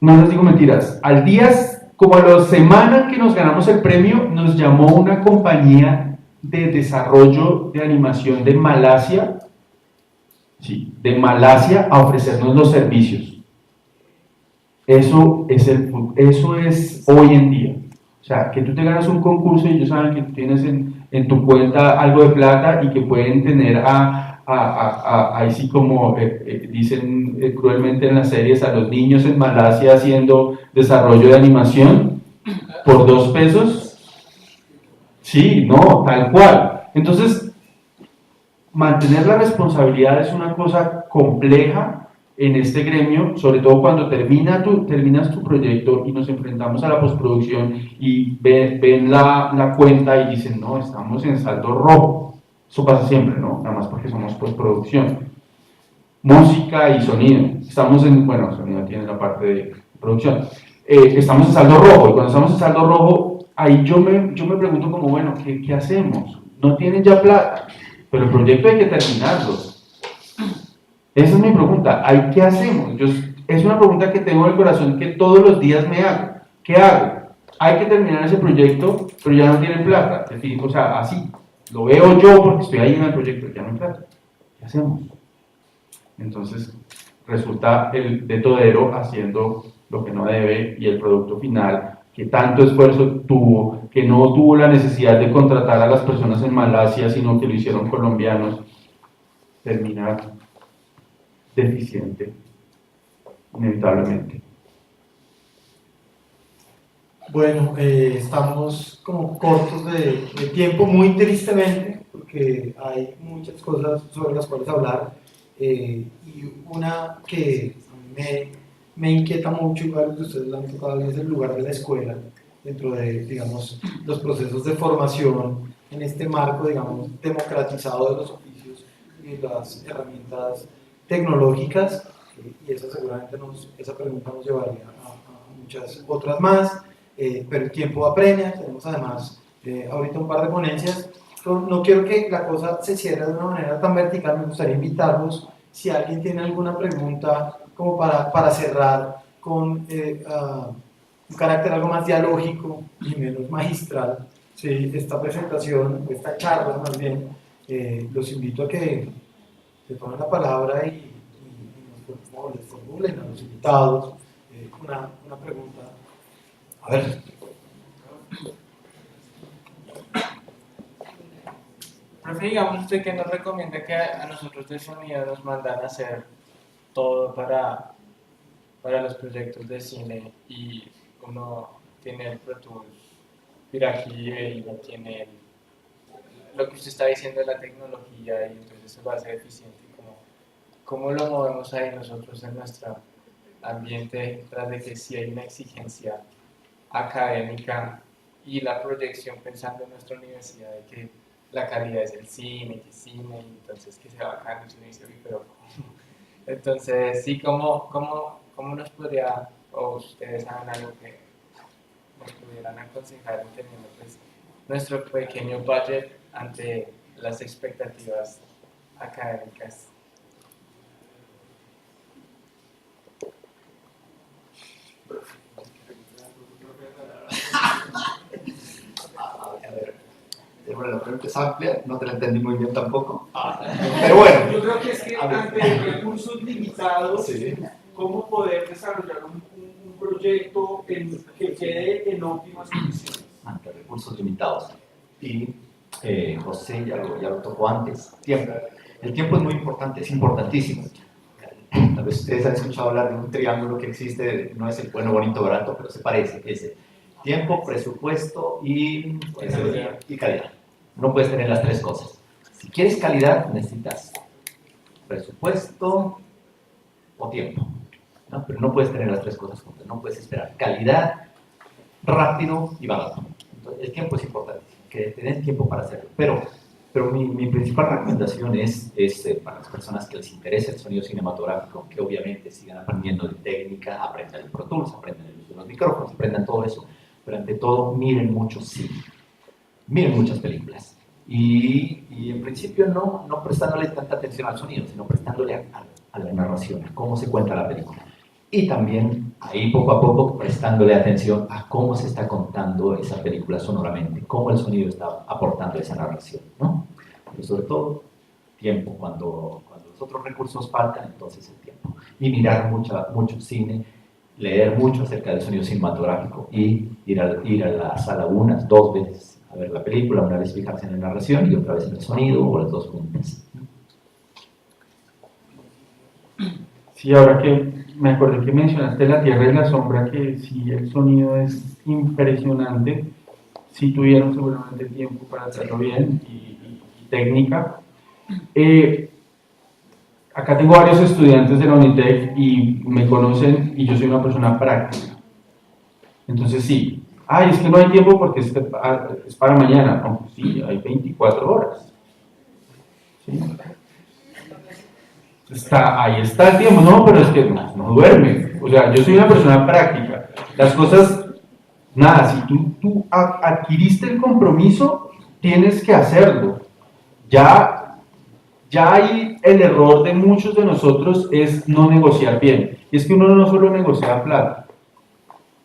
No les digo mentiras, al día, como a la semana que nos ganamos el premio, nos llamó una compañía de desarrollo de animación de Malasia, sí, de Malasia, a ofrecernos los servicios. Eso es hoy en día. O sea, que tú te ganas un concurso y ellos saben que tú tienes en tu cuenta algo de plata y que pueden tener ahí sí como dicen cruelmente en las series, a los niños en Malasia haciendo desarrollo de animación por 2 pesos. Sí, no, tal cual. Entonces, mantener la responsabilidad es una cosa compleja en este gremio, sobre todo cuando terminas tu proyecto y nos enfrentamos a la postproducción y ven la cuenta y dicen, no, estamos en saldo rojo. Eso pasa siempre, ¿no? Nada más porque somos postproducción. Música y sonido. Bueno, sonido tiene la parte de producción. Estamos en saldo rojo, y cuando estamos en saldo rojo, ahí yo me pregunto como, bueno, ¿qué hacemos? No tienen ya plata, pero el proyecto hay que terminarlo. Esa es mi pregunta, ¿qué hacemos? Es una pregunta que tengo en el corazón que todos los días me hago. ¿Qué hago? Hay que terminar ese proyecto, pero ya no tienen plata. Es decir, o sea, así. Lo veo yo porque estoy ahí en el proyecto, ya no hay plata. ¿Qué hacemos? Entonces, resulta el de todero haciendo lo que no debe y el producto final, que tanto esfuerzo tuvo, que no tuvo la necesidad de contratar a las personas en Malasia, sino que lo hicieron colombianos, termina deficiente, inevitablemente. Bueno, estamos como cortos de tiempo, muy tristemente, porque hay muchas cosas sobre las cuales hablar, y una que me inquieta mucho, y varios de ustedes la han tocado, es el lugar de la escuela dentro de, digamos, los procesos de formación en este marco, digamos, democratizado de los oficios y las herramientas tecnológicas, y esa pregunta nos llevaría a muchas otras más. Pero el tiempo apremia, tenemos además ahorita un par de ponencias. No quiero que la cosa se cierre de una manera tan vertical, me gustaría invitarlos, si alguien tiene alguna pregunta como para cerrar con un carácter algo más dialógico y menos magistral, ¿sí? Esta presentación, esta charla más bien, los invito a que se tomen la palabra y les formulen a los invitados una pregunta. A ver. Profe, digamos usted que nos recomienda que a nosotros de sonido nos mandan a hacer todo para los proyectos de cine y uno tiene el Pro Tools Piraquí y no tiene lo que usted está diciendo de la tecnología y entonces se va a ser eficiente. ¿Cómo lo movemos ahí nosotros en nuestro ambiente tras de que sí hay una exigencia académica y la proyección pensando en nuestra universidad de que la calidad es el cine, y entonces que sea bacano y uno dice, pero entonces sí, ¿cómo nos podría, o ustedes saben algo que nos pudieran aconsejar entendiendo pues nuestro pequeño budget ante las expectativas académicas? Bueno, la pregunta es amplia, no te la entendí muy bien tampoco. Pero bueno. Yo creo que es que ante recursos limitados, sí, ¿cómo poder desarrollar un proyecto que quede en óptimas condiciones? Ante recursos limitados. Y José ya lo tocó antes. Tiempo. El tiempo es muy importante, es importantísimo. Tal vez ustedes han escuchado hablar de un triángulo que existe, no es el bueno, bonito, barato, pero se parece. Es tiempo, presupuesto y calidad. No puedes tener las tres cosas. Si quieres calidad, necesitas presupuesto o tiempo, ¿no? Pero no puedes tener las tres cosas juntas. No puedes esperar calidad, rápido y barato. Entonces, el tiempo es importante, que tenés tiempo para hacerlo. Pero mi principal recomendación es para las personas que les interesa el sonido cinematográfico, que obviamente sigan aprendiendo de técnica, aprendan el Pro Tools, aprendan el uso de los micrófonos, aprendan todo eso, pero ante todo miren mucho cine, miren muchas películas. Y en principio no prestándole tanta atención al sonido, sino prestándole a la narración, a cómo se cuenta la película. Y también ahí poco a poco prestándole atención a cómo se está contando esa película sonoramente, cómo el sonido está aportando esa narración, ¿no? Pero sobre todo, tiempo. Cuando los otros recursos faltan, entonces el tiempo. Y mirar mucho cine, leer mucho acerca del sonido cinematográfico y ir a la sala unas, dos veces a ver la película, una vez fijarse en la narración y otra vez en el sonido o las dos juntas. Sí, ahora que me acordé que mencionaste La Tierra y la Sombra, que sí, el sonido es impresionante. Sí tuvieron seguramente tiempo para hacerlo bien y técnica. Acá tengo varios estudiantes de la Unitec y me conocen y yo soy una persona práctica. Entonces sí, es que no hay tiempo porque es para mañana. No, pues sí, hay 24 horas. ¿Sí? Ahí está el tiempo, no, pero es que no duerme. O sea, yo soy una persona práctica. Las cosas, nada, si tú adquiriste el compromiso, tienes que hacerlo. Ya hay el error de muchos de nosotros es no negociar bien. Y es que uno no solo negocia plata,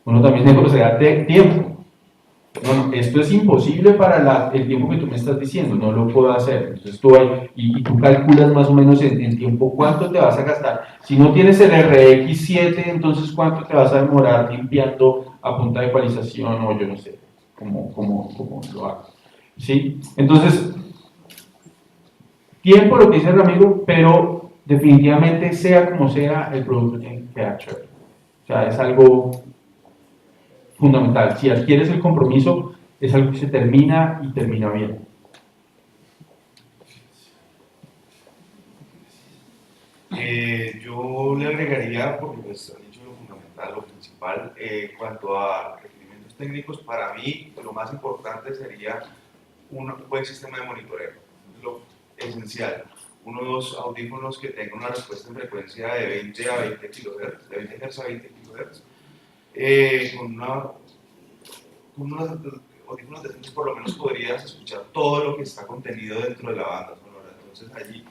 uno también negocia tiempo. No, esto es imposible para el tiempo que tú me estás diciendo, no lo puedo hacer. Entonces tú y tú calculas más o menos en tiempo cuánto te vas a gastar. Si no tienes el RX7, entonces cuánto te vas a demorar limpiando a punta de ecualización o yo no sé cómo lo hago. ¿Sí? Entonces, tiempo, lo que dice el amigo, pero definitivamente sea como sea, el producto tiene que quedar chévere. O sea, es algo fundamental. Si adquieres el compromiso, es algo que se termina y termina bien. Yo le agregaría, porque pues han dicho lo fundamental, lo principal, cuanto a requerimientos técnicos, para mí lo más importante sería un buen sistema de monitoreo, lo esencial. Unos audífonos que tengan una respuesta en frecuencia de 20 a 20 kHz, de 20 Hz a 20 kHz, con unos audífonos decentes por lo menos podrías escuchar todo lo que está contenido dentro de la banda sonora. Entonces allí,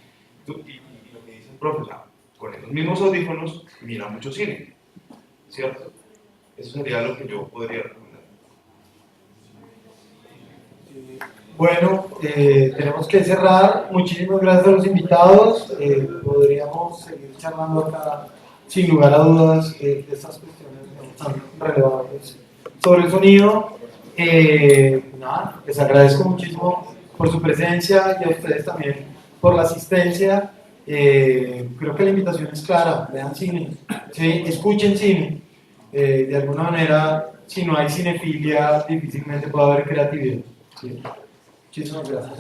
y lo que dice el profe, con esos mismos audífonos mira mucho cine, ¿cierto? Eso sería lo que yo podría recomendar. Bueno, tenemos que cerrar. Muchísimas gracias a los invitados. Podríamos seguir charlando acá, sin lugar a dudas, de estas cuestiones tan relevantes sobre el sonido. Nada, les agradezco muchísimo por su presencia y a ustedes también por la asistencia. Creo que la invitación es clara: vean cine, ¿sí? Escuchen cine. De alguna manera, si no hay cinefilia, difícilmente puede haber creatividad, ¿sí? Muchísimas gracias.